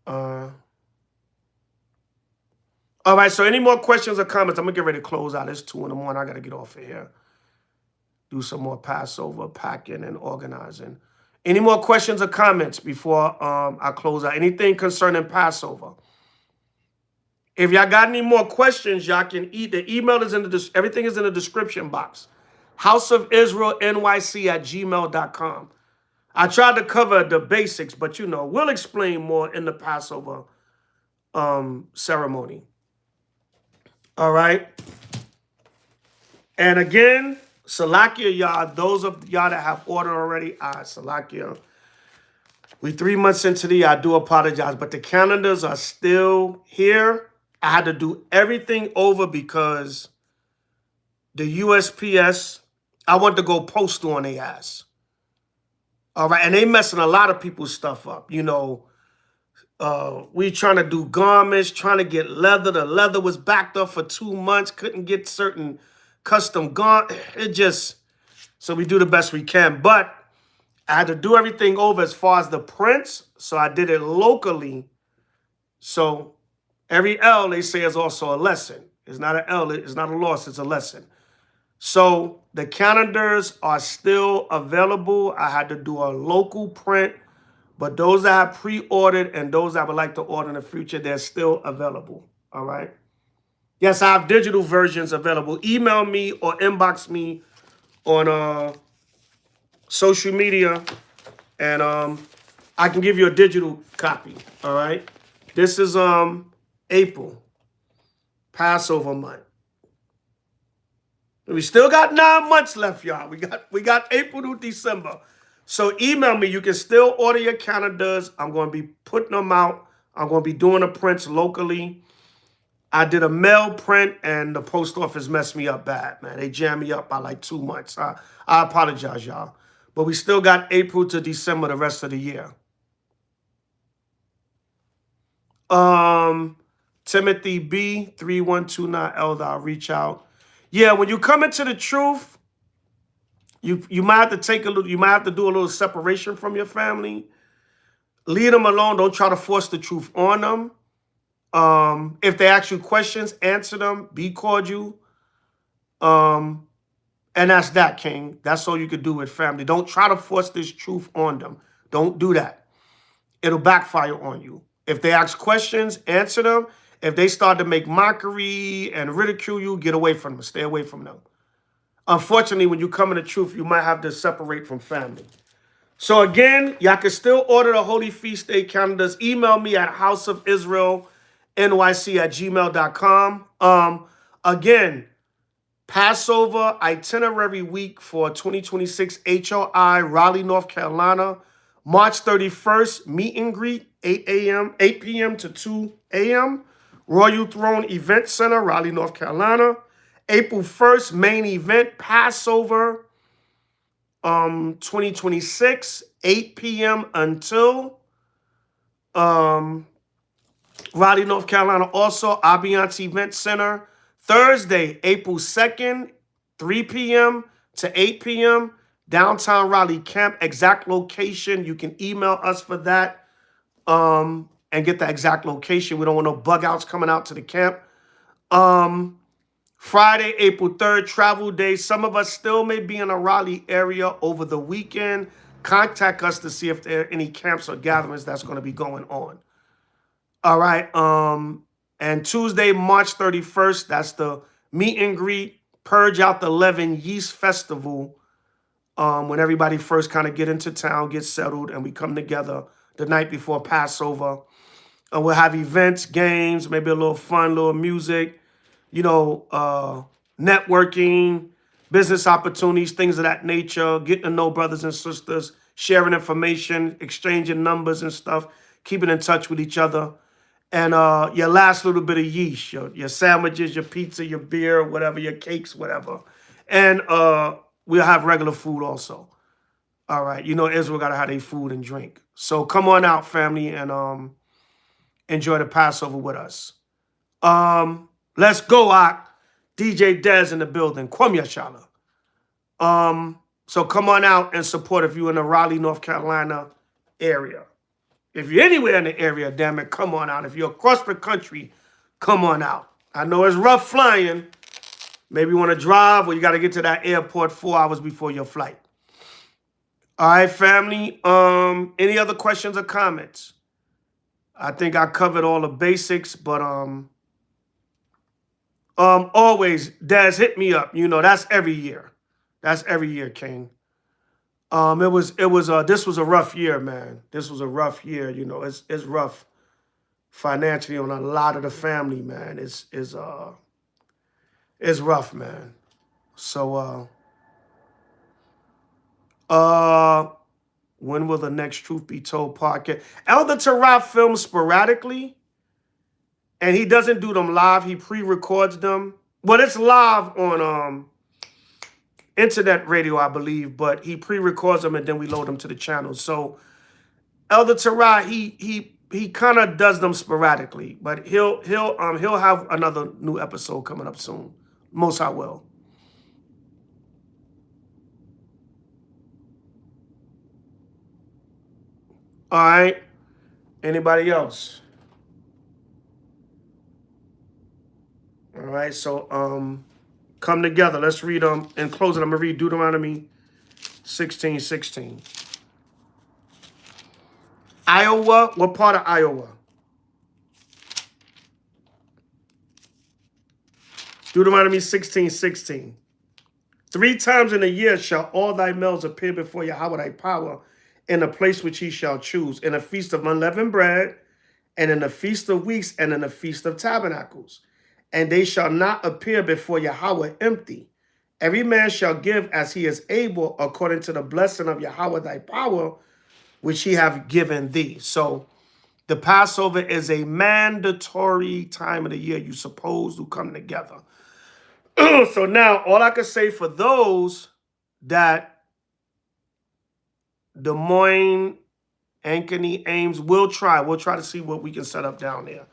All right. So any more questions or comments? I'm going to get ready to close out. It's 2 in the morning. I got to get off of here. Do some more Passover packing and organizing. Any more questions or comments before I close out? Anything concerning Passover? If y'all got any more questions, y'all can the email is in everything is in the description box. houseofisraelnyc@gmail.com. I tried to cover the basics, but we'll explain more in the Passover ceremony. All right. And again, Salakia, y'all, those of y'all that have ordered already, Salakia. We 3 months into the year. I do apologize, but the calendars are still here. I had to do everything over because the USPS, I want to go postal on their ass. All right, and they messing a lot of people's stuff up. We trying to do garments, trying to get leather. The leather was backed up for 2 months. Couldn't get certain custom garments. So we do the best we can. But I had to do everything over as far as the prints. So I did it locally. So every L, they say, is also a lesson. It's not an L. It's not a loss. It's a lesson. So the calendars are still available. I had to do a local print. But those that have pre-ordered and those that would like to order in the future, they're still available. All right. Yes, I have digital versions available. Email me or inbox me on social media, and I can give you a digital copy. All right. This is April, Passover month. We still got 9 months left, y'all. We got April to December. So email me. You can still order your calendars. I'm going to be putting them out. I'm going to be doing the prints locally. I did a mail print, and the post office messed me up bad, man. They jammed me up by like 2 months. I apologize, y'all. But we still got April to December the rest of the year. Timothy B. 3129 Elder, I'll reach out. Yeah, when you come into the truth, you might have to you might have to do a little separation from your family. Leave them alone. Don't try to force the truth on them. If they ask you questions, answer them. Be cordial. And that's that, King. That's all you could do with family. Don't try to force this truth on them. Don't do that. It'll backfire on you. If they ask questions, answer them. If they start to make mockery and ridicule you, get away from them. Stay away from them. Unfortunately, when you come in the truth, you might have to separate from family. So again, y'all can still order the Holy Feast Day calendars. Email me at houseofisraelnyc@gmail.com. Again, Passover itinerary week for 2026 H.O.I, Raleigh, North Carolina. March 31st, meet and greet, 8 p.m. to 2 a.m. Royal Throne Event Center, Raleigh, North Carolina. April 1st, main event, Passover 2026, 8 p.m. until Raleigh, North Carolina. Also, Ambiance Event Center, Thursday, April 2nd, 3 p.m. to 8 p.m. Downtown Raleigh Camp. Exact location, you can email us for that and get the exact location. We don't want no bug outs coming out to the camp. Friday, April 3rd, travel day. Some of us still may be in the Raleigh area over the weekend. Contact us to see if there are any camps or gatherings that's going to be going on. All right. And Tuesday, March 31st, that's the meet and greet, Purge Out the Leaven Yeast Festival. When everybody first kind of get into town, get settled, and we come together the night before Passover. And we'll have events, games, maybe a little fun, little music, networking, business opportunities, things of that nature, getting to know brothers and sisters, sharing information, exchanging numbers and stuff, keeping in touch with each other. And your last little bit of yeast, your sandwiches, your pizza, your beer, whatever, your cakes, whatever. And we'll have regular food also. All right. You know, Israel got to have their food and drink. So come on out, family, and enjoy the Passover with us. Let's go, Ak. DJ Dez in the building. Kwam Yashala. So come on out and support if you're in the Raleigh, North Carolina area. If you're anywhere in the area, damn it, come on out. If you're across the country, come on out. I know it's rough flying. Maybe you want to drive or you got to get to that airport 4 hours before your flight. All right, family. Any other questions or comments? I think I covered all the basics, but always, Daz, hit me up. You know, that's every year. That's every year, King. This was a rough year, man. This was a rough year. You know, it's rough financially on a lot of the family, man. It's rough, man. So when will the next Truth Be Told podcast? Elder Taraf films sporadically, and he doesn't do them live. He pre-records them. Well, it's live on internet radio, I believe, but he pre-records them and then we load them to the channel. So Elder Taraf, he kind of does them sporadically, but he'll have another new episode coming up soon. Most I will. All right. Anybody else? All right. So come together. Let's read in closing. I'm gonna read Deuteronomy 16:16. Iowa. What part of Iowa? Deuteronomy 16:16. 3 times in a year shall all thy males appear before Yahweh thy power in the place which he shall choose, in a feast of unleavened bread, and in the feast of weeks, and in the feast of tabernacles. And they shall not appear before Yahweh empty. Every man shall give as he is able, according to the blessing of Yahweh thy power, which he have given thee. So the Passover is a mandatory time of the year you're supposed to come together. So now all I can say for those that Des Moines, Ankeny, Ames, we'll try to see what we can set up down there.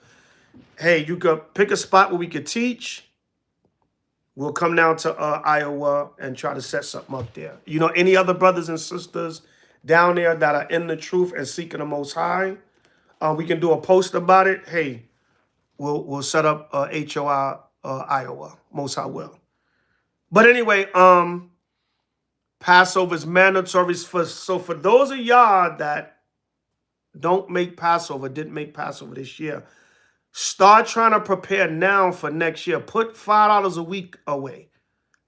Hey, you could pick a spot where we could teach. We'll come down to Iowa and try to set something up there. You know, any other brothers and sisters down there that are in the truth and seeking the Most High, we can do a post about it. Hey, we'll set up H.O.I. Iowa. Most High will. But anyway, Passover is mandatory. So for those of y'all that didn't make Passover this year, start trying to prepare now for next year. Put $5 a week away,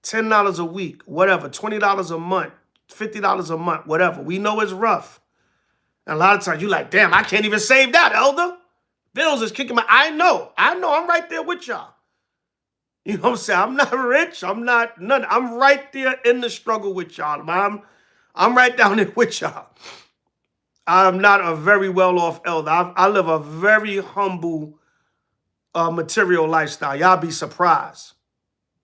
$10 a week, whatever, $20 a month, $50 a month, whatever. We know it's rough. And a lot of times you're like, damn, I can't even save that, Elder. Bills is kicking my... I know. I'm right there with y'all. You know what I'm saying? I'm not rich. I'm not none. I'm right there in the struggle with y'all. I'm right down there with y'all. I'm not a very well-off elder. I live a very humble material lifestyle. Y'all be surprised.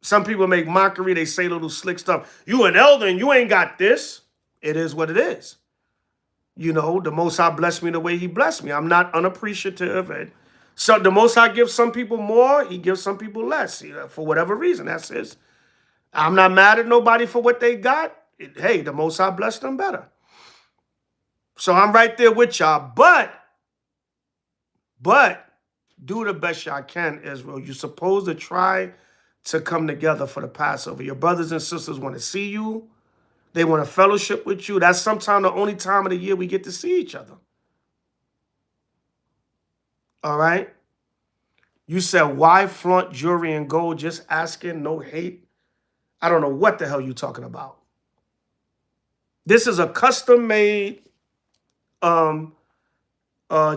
Some people make mockery. They say little slick stuff. You an elder and you ain't got this. It is what it is. You know, the Most High blessed me the way he blessed me. I'm not unappreciative. And so the Most High gives some people more. He gives some people less. You know, for whatever reason. That's his. I'm not mad at nobody for what they got. Hey, the Most High blessed them better. So I'm right there with y'all. But do the best y'all can, Israel. You're supposed to try to come together for the Passover. Your brothers and sisters want to see you. They want to fellowship with you. That's sometimes the only time of the year we get to see each other. All right? You said, why flaunt jewelry and gold? Just asking, no hate. I don't know what the hell you're talking about. This is a custom-made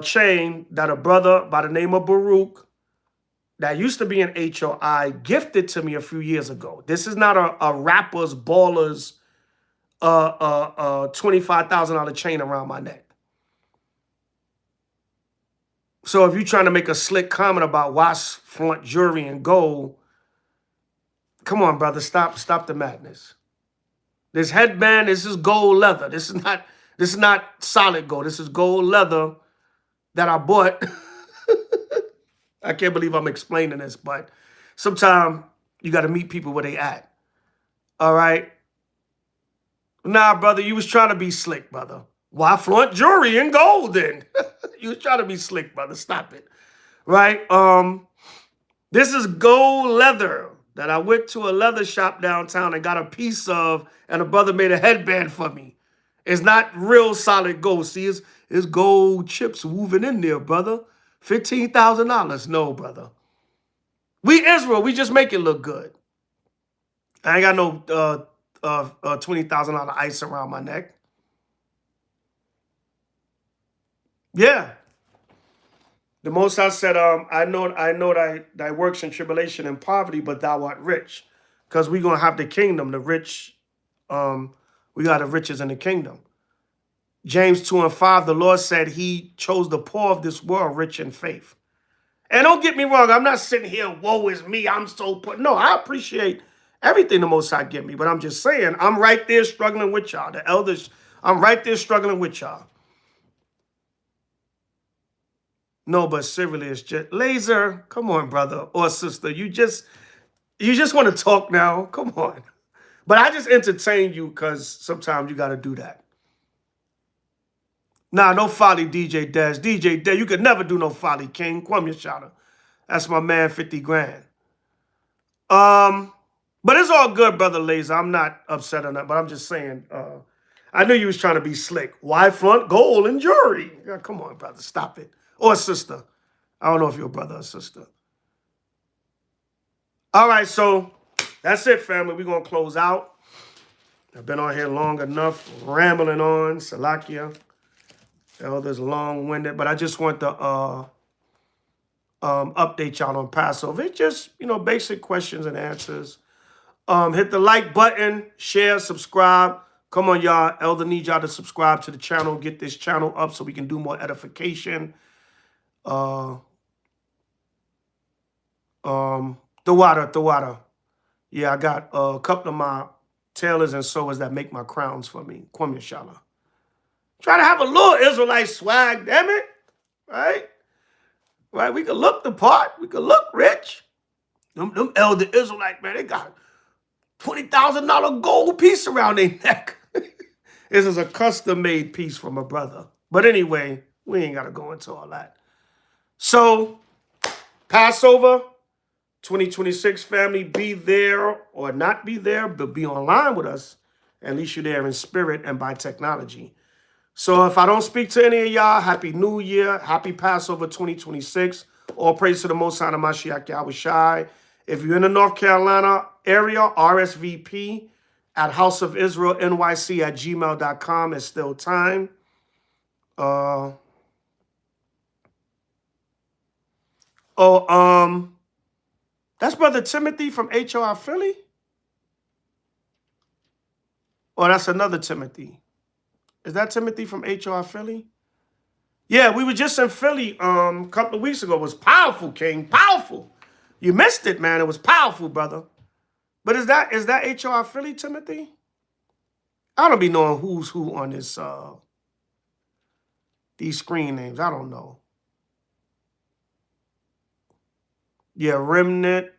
chain that a brother by the name of Baruch that used to be an H.O.I. gifted to me a few years ago. This is not a rapper's, baller's, $25,000 chain around my neck. So if you're trying to make a slick comment about why flaunt jewelry and gold, come on, brother, stop the madness. This headband, this is gold leather. This is not solid gold. This is gold leather that I bought. I can't believe I'm explaining this, but sometimes you got to meet people where they at. All right. Nah, brother, you was trying to be slick, brother. Why flaunt jewelry in gold then? You was trying to be slick, brother. Stop it. Right? This is gold leather that I went to a leather shop downtown and got a piece of, and a brother made a headband for me. It's not real solid gold. See, it's gold chips woven in there, brother. $15,000. No, brother. We Israel, we just make it look good. I ain't got no $20,000 ice around my neck. Yeah. The Most High said, I know thy works in tribulation and poverty, but thou art rich. Because we're going to have the kingdom, the rich. We got the riches in the kingdom. James 2:5, the Lord said he chose the poor of this world rich in faith. And don't get me wrong, I'm not sitting here, woe is me, I'm so poor. No, I appreciate everything the Most High give me. But I'm just saying, I'm right there struggling with y'all. The elders, I'm right there struggling with y'all. No, but seriously, it's just Laser. Come on, brother or sister. You just want to talk now. Come on. But I just entertain you because sometimes you got to do that. Nah, no folly, DJ Dez. DJ Dez, you could never do no folly, King. Kwame Yashada. That's my man, 50 grand. But it's all good, brother Laser. I'm not upset on that, but I'm just saying, I knew you was trying to be slick. Why flaunt gold and jewelry? Yeah, come on, brother. Stop it. Or sister. I don't know if you're a brother or sister. All right, so that's it, family. We're going to close out. I've been on here long enough, rambling on. Salakia. Elders long-winded, but I just want to update y'all on Passover. It's just, basic questions and answers. Hit the like button, share, subscribe. Come on, y'all. Elder needs y'all to subscribe to the channel. Get this channel up so we can do more edification. The water. Yeah, I got a couple of my tailors and sewers that make my crowns for me. Kwame Yashada. Try to have a little Israelite swag, damn it. Right? Right? We could look the part. We could look rich. Them elder Israelite, man, they got $20,000 gold piece around their neck. This is a custom-made piece from a brother. But anyway, we ain't got to go into all that. So, Passover 2026, family, be there or not be there, but be online with us. At least you're there in spirit and by technology. So if I don't speak to any of y'all, Happy New Year, Happy Passover 2026. All praise to the Most High Mashiach H.O.I. If you're in the North Carolina area, RSVP at House of Israel NYC at gmail.com. It's still time. That's Brother Timothy from H.O.I. Philly? Or that's another Timothy? Is that Timothy from H.O.I. Philly? Yeah, we were just in Philly a couple of weeks ago. It was powerful, King. Powerful. You missed it, man. It was powerful, brother. But is that H.O.I. Philly, Timothy? I don't be knowing who's who on this these screen names. I don't know. Yeah, Remnant.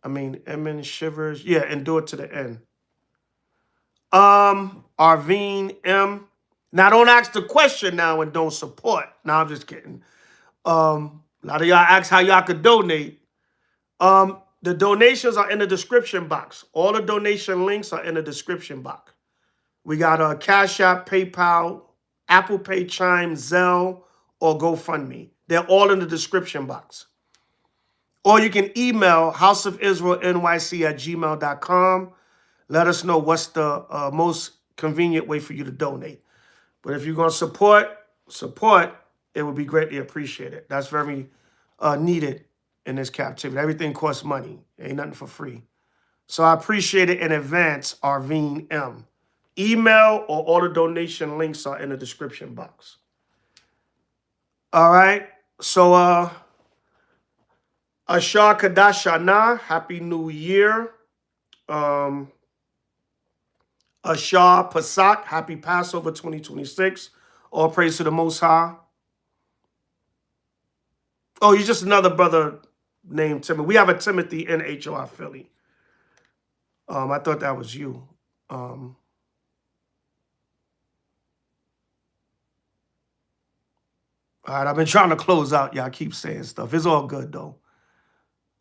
I mean, Emin Shivers. Yeah, Endure to the end. Arvine M. Now, don't ask the question now and don't support. No, I'm just kidding. A lot of y'all ask how y'all could donate. The donations are in the description box. All the donation links are in the description box. We got a Cash App, PayPal, Apple Pay, Chime, Zelle, or GoFundMe. They're all in the description box. Or you can email houseofisraelnyc@gmail.com. Let us know what's the most convenient way for you to donate. But if you're going to support, it would be greatly appreciated. That's very needed in this captivity. Everything costs money. Ain't nothing for free. So I appreciate it in advance, Arvine M. Email or all the donation links are in the description box. All right. So, Ashar Kadashana, Happy New Year. Ashar Pasak, happy Passover 2026. All praise to the Most High. Oh, you're just another brother named Timothy. We have a Timothy in H.O.I. Philly. I thought that was you. All right, I've been trying to close out. Y'all keep saying stuff. It's all good, though.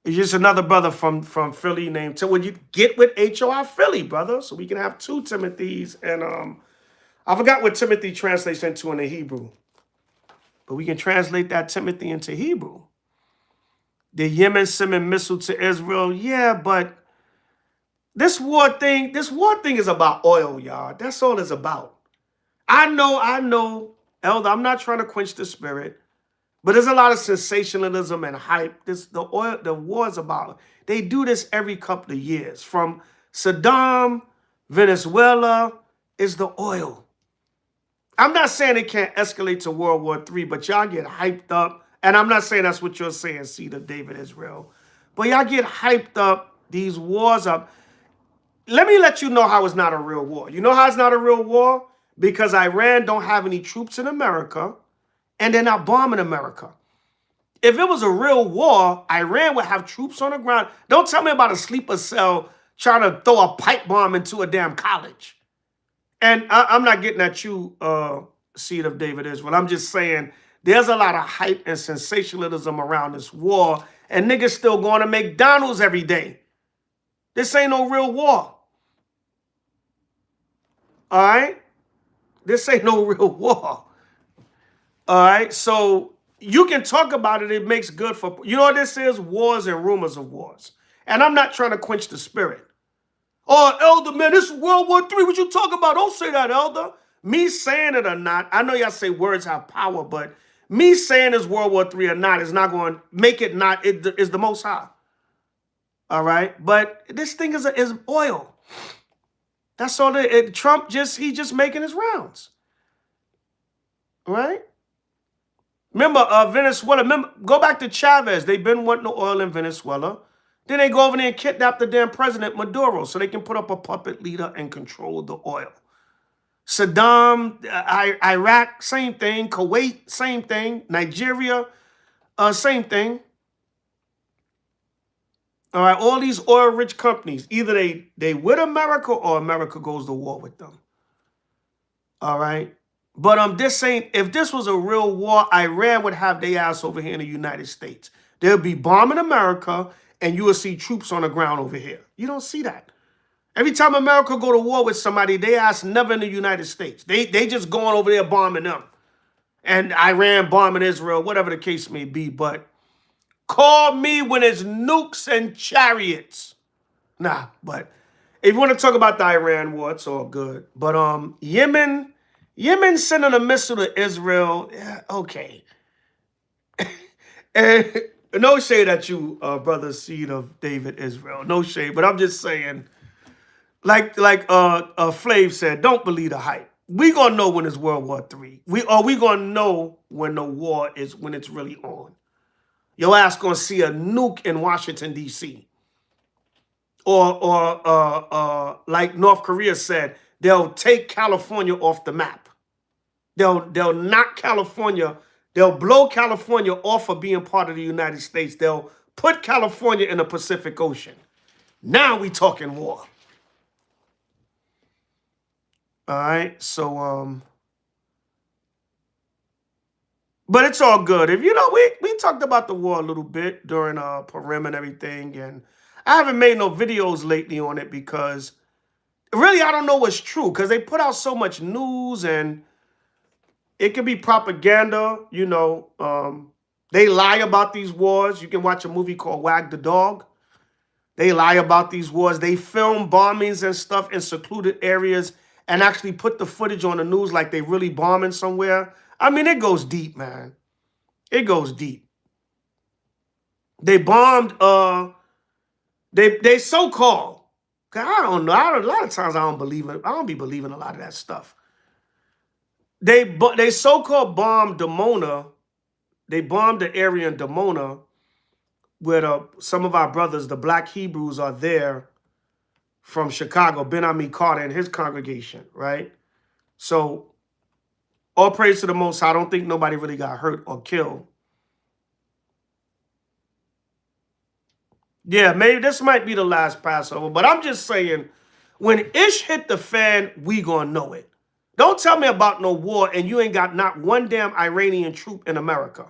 It's just another brother from Philly named Tim. When you get with H.O.I. Philly, brother, so we can have two Timothys. And I forgot what Timothy translates into in the Hebrew. But we can translate that Timothy into Hebrew. The Yemen sending missile to Israel. Yeah, but this war thing is about oil, y'all. That's all it's about. I know, Elder, I'm not trying to quench the spirit, but there's a lot of sensationalism and hype. The war is about. They do this every couple of years. From Saddam, Venezuela, is the oil. I'm not saying it can't escalate to World War III, but y'all get hyped up. And I'm not saying that's what you're saying, seed of David Israel. But y'all get hyped up, these wars up. Let me let you know how it's not a real war. You know how it's not a real war? Because Iran don't have any troops in America, and they're not bombing America. If it was a real war, Iran would have troops on the ground. Don't tell me about a sleeper cell trying to throw a pipe bomb into a damn college. And I'm not getting at you, seed of David Israel. I'm just saying there's a lot of hype and sensationalism around this war, and niggas still going to McDonald's every day. This ain't no real war. All right? This ain't no real war. All right? So you can talk about it. It makes good for... You know what this is? Wars and rumors of wars. And I'm not trying to quench the spirit. Oh, Elder, man, this is World War III. What you talking about? Don't say that, Elder. Me saying it or not, I know y'all say words have power, but me saying it's World War III or not is not going to make it not. It is the Most High. All right? But this thing is oil. That's all. Trump he just making his rounds. All right? Remember, Venezuela. Go back to Chavez. They've been wanting the oil in Venezuela. Then they go over there and kidnap the damn president Maduro so they can put up a puppet leader and control the oil. Saddam, Iraq, same thing. Kuwait, same thing. Nigeria, same thing. All right, all these oil-rich companies, either they with America or America goes to war with them. All right? But if this was a real war, Iran would have their ass over here in the United States. They'll be bombing America, and you will see troops on the ground over here. You don't see that. Every time America go to war with somebody, they ass never in the United States. They just going over there bombing them. And Iran bombing Israel, whatever the case may be. But call me when it's nukes and chariots. Nah, but if you want to talk about the Iran war, it's all good. But Yemen sending a missile to Israel, yeah, okay. And no shade at you, brother seed of David Israel. No shade, but I'm just saying, like Flav said, don't believe the hype. We gonna know when it's World War III. We gonna know when the war is, when it's really on. Your ass gonna see a nuke in Washington, D.C. Or like North Korea said, they'll take California off the map. They'll knock California, they'll blow California off of being part of the United States. They'll put California in the Pacific Ocean. Now we talking war. All right, so but it's all good. If you know, we talked about the war a little bit during Purim and everything, and I haven't made no videos lately on it because really I don't know what's true, because they put out so much news and it could be propaganda. You know, they lie about these wars. You can watch a movie called Wag the Dog. They lie about these wars. They film bombings and stuff in secluded areas and actually put the footage on the news like they really bombing somewhere. I mean, it goes deep, man. It goes deep. They bombed, they so-called, I don't know. A lot of times I don't believe it. I don't be believing a lot of that stuff. They so-called bombed Dimona. They bombed the area in Dimona where some of our brothers, the Black Hebrews, are there from Chicago, Ben Ami Carter and his congregation, right? So all praise to the Most High. I don't think nobody really got hurt or killed. Yeah, maybe this might be the last Passover, but I'm just saying, when Ish hit the fan, we gonna know it. Don't tell me about no war and you ain't got not one damn Iranian troop in America.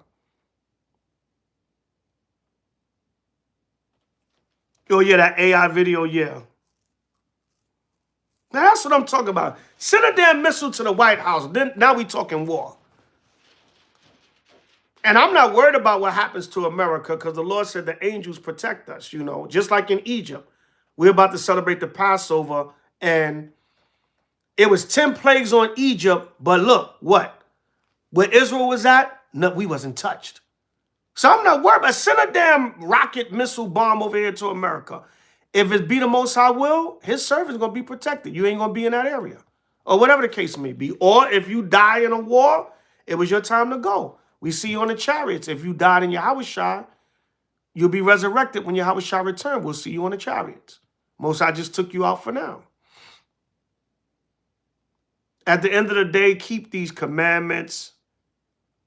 Oh yeah, that AI video, yeah. Now that's what I'm talking about. Send a damn missile to the White House. Then now we talking war. And I'm not worried about what happens to America because the Lord said the angels protect us, you know, just like in Egypt. We're about to celebrate the Passover, and it was 10 plagues on Egypt, but look, what? Where Israel was at, no, we wasn't touched. So I'm not worried about send a damn rocket missile bomb over here to America. If it be the Most High will, his servant's going to be protected. You ain't going to be in that area. Or whatever the case may be. Or if you die in a war, it was your time to go. We see you on the chariots. If you died in your H.O.I, you'll be resurrected when your H.O.I return. We'll see you on the chariots. Most High just took you out for now. At the end of the day, keep these commandments.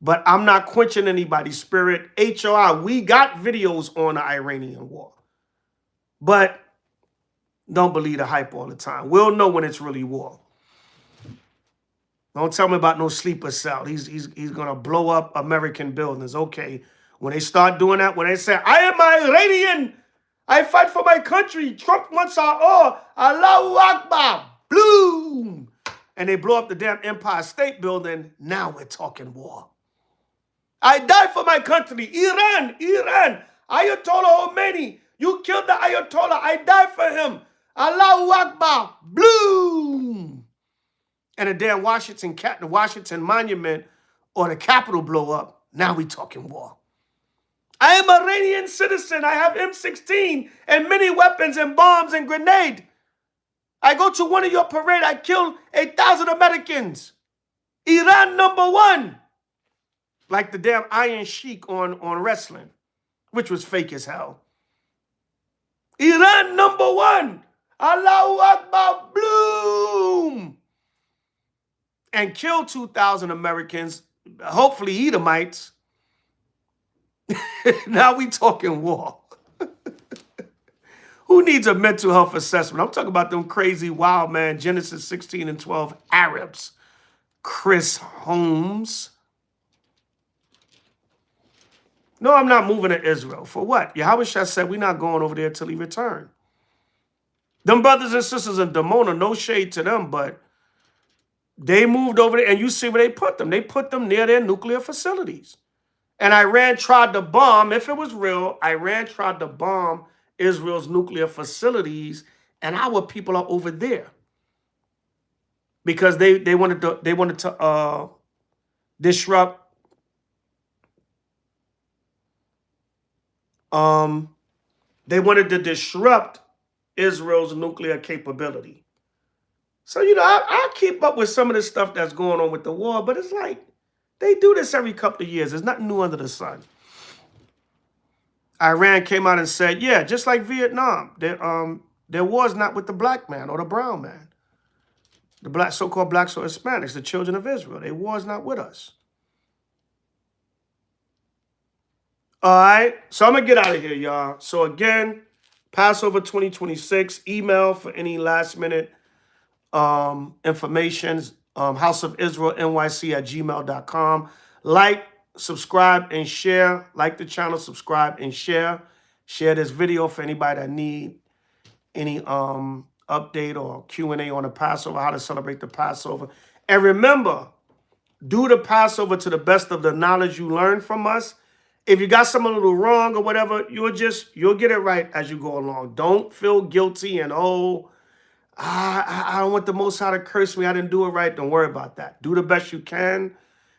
But I'm not quenching anybody's spirit. H.O.I, we got videos on the Iranian war. But don't believe the hype all the time. We'll know when it's really war. Don't tell me about no sleeper cell. He's going to blow up American buildings. Okay. When they start doing that, when they say, I am Iranian, I fight for my country, Trump wants our all, Allahu Akbar, bloom. And they blow up the damn Empire State Building. Now we're talking war. I die for my country. Iran, Ayatollah Khomeini. You killed the Ayatollah. I die for him. Allahu Akbar. Bloom. And the damn Washington Monument or the Capitol blow up. Now we talking war. I am an Iranian citizen. I have M16 and many weapons and bombs and grenade. I go to one of your parade. I kill 8,000 Americans. Iran #1. Like the damn Iron Sheik on wrestling, which was fake as hell. Iran #1. Allahu Akbar, bloom. And kill 2,000 Americans, hopefully Edomites. Now we talking war. Who needs a mental health assessment? I'm talking about them crazy wild man, Genesis 16 and 12 Arabs. Chris Holmes. No, I'm not moving to Israel. For what? Yahweh said we're not going over there till he return. Them brothers and sisters in Dimona, no shade to them, but they moved over there, and you see where they put them. They put them near their nuclear facilities. And Iran tried to bomb, if it was real, Iran tried to bomb Israel's nuclear facilities, and our people are over there. Because they wanted to disrupt they wanted to disrupt Israel's nuclear capability. So, you know, I keep up with some of the stuff that's going on with the war, but it's like they do this every couple of years. There's nothing new under the sun. Iran came out and said, yeah, just like Vietnam, their war is not with the black man or the brown man. The black, so-called blacks or Hispanics, the children of Israel. Their war is not with us. All right, so I'm going to get out of here, y'all. So again, Passover 2026, email for any last-minute information, House of Israel NYC@gmail.com. Like, subscribe, and share. Like the channel, subscribe, and share. Share this video for anybody that need any update or Q&A on the Passover, how to celebrate the Passover. And remember, do the Passover to the best of the knowledge you learned from us. If you got something a little wrong or whatever, you'll get it right as you go along. Don't feel guilty and, oh, I don't want the Most High to curse me. I didn't do it right. Don't worry about that. Do the best you can.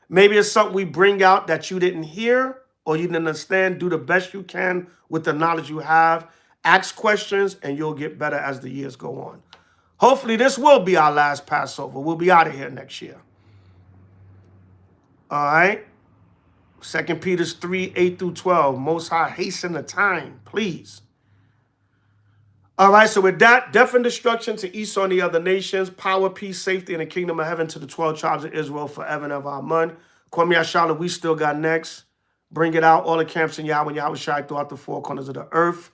Maybe it's something we bring out that you didn't hear or you didn't understand. Do the best you can with the knowledge you have. Ask questions, and you'll get better as the years go on. Hopefully, this will be our last Passover. We'll be out of here next year. All right? 2 Peter 3, 8 through 12. Most High, hasten the time, please. All right, so with that, death and destruction to Esau and the other nations, power, peace, safety, and the kingdom of heaven to the 12 tribes of Israel forever and ever. Amen. Kwame Ashala, we still got next. Bring it out, all the camps in Yahweh and Yahweh Shai throughout the four corners of the earth.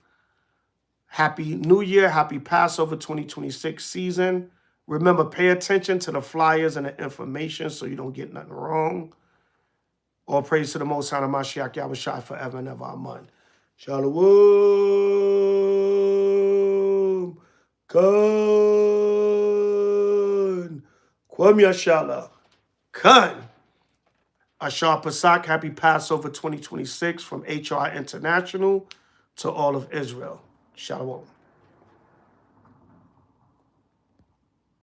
Happy New Year, happy Passover 2026 season. Remember, pay attention to the flyers and the information so you don't get nothing wrong. All praise to the Most High, Mashiach, Yahweh Shai forever and ever. Amen. Shalom. Khan. Kwame Ashala. Khan. Ashar Pasak, happy Passover 2026 from H.O.I International to all of Israel. Shalom.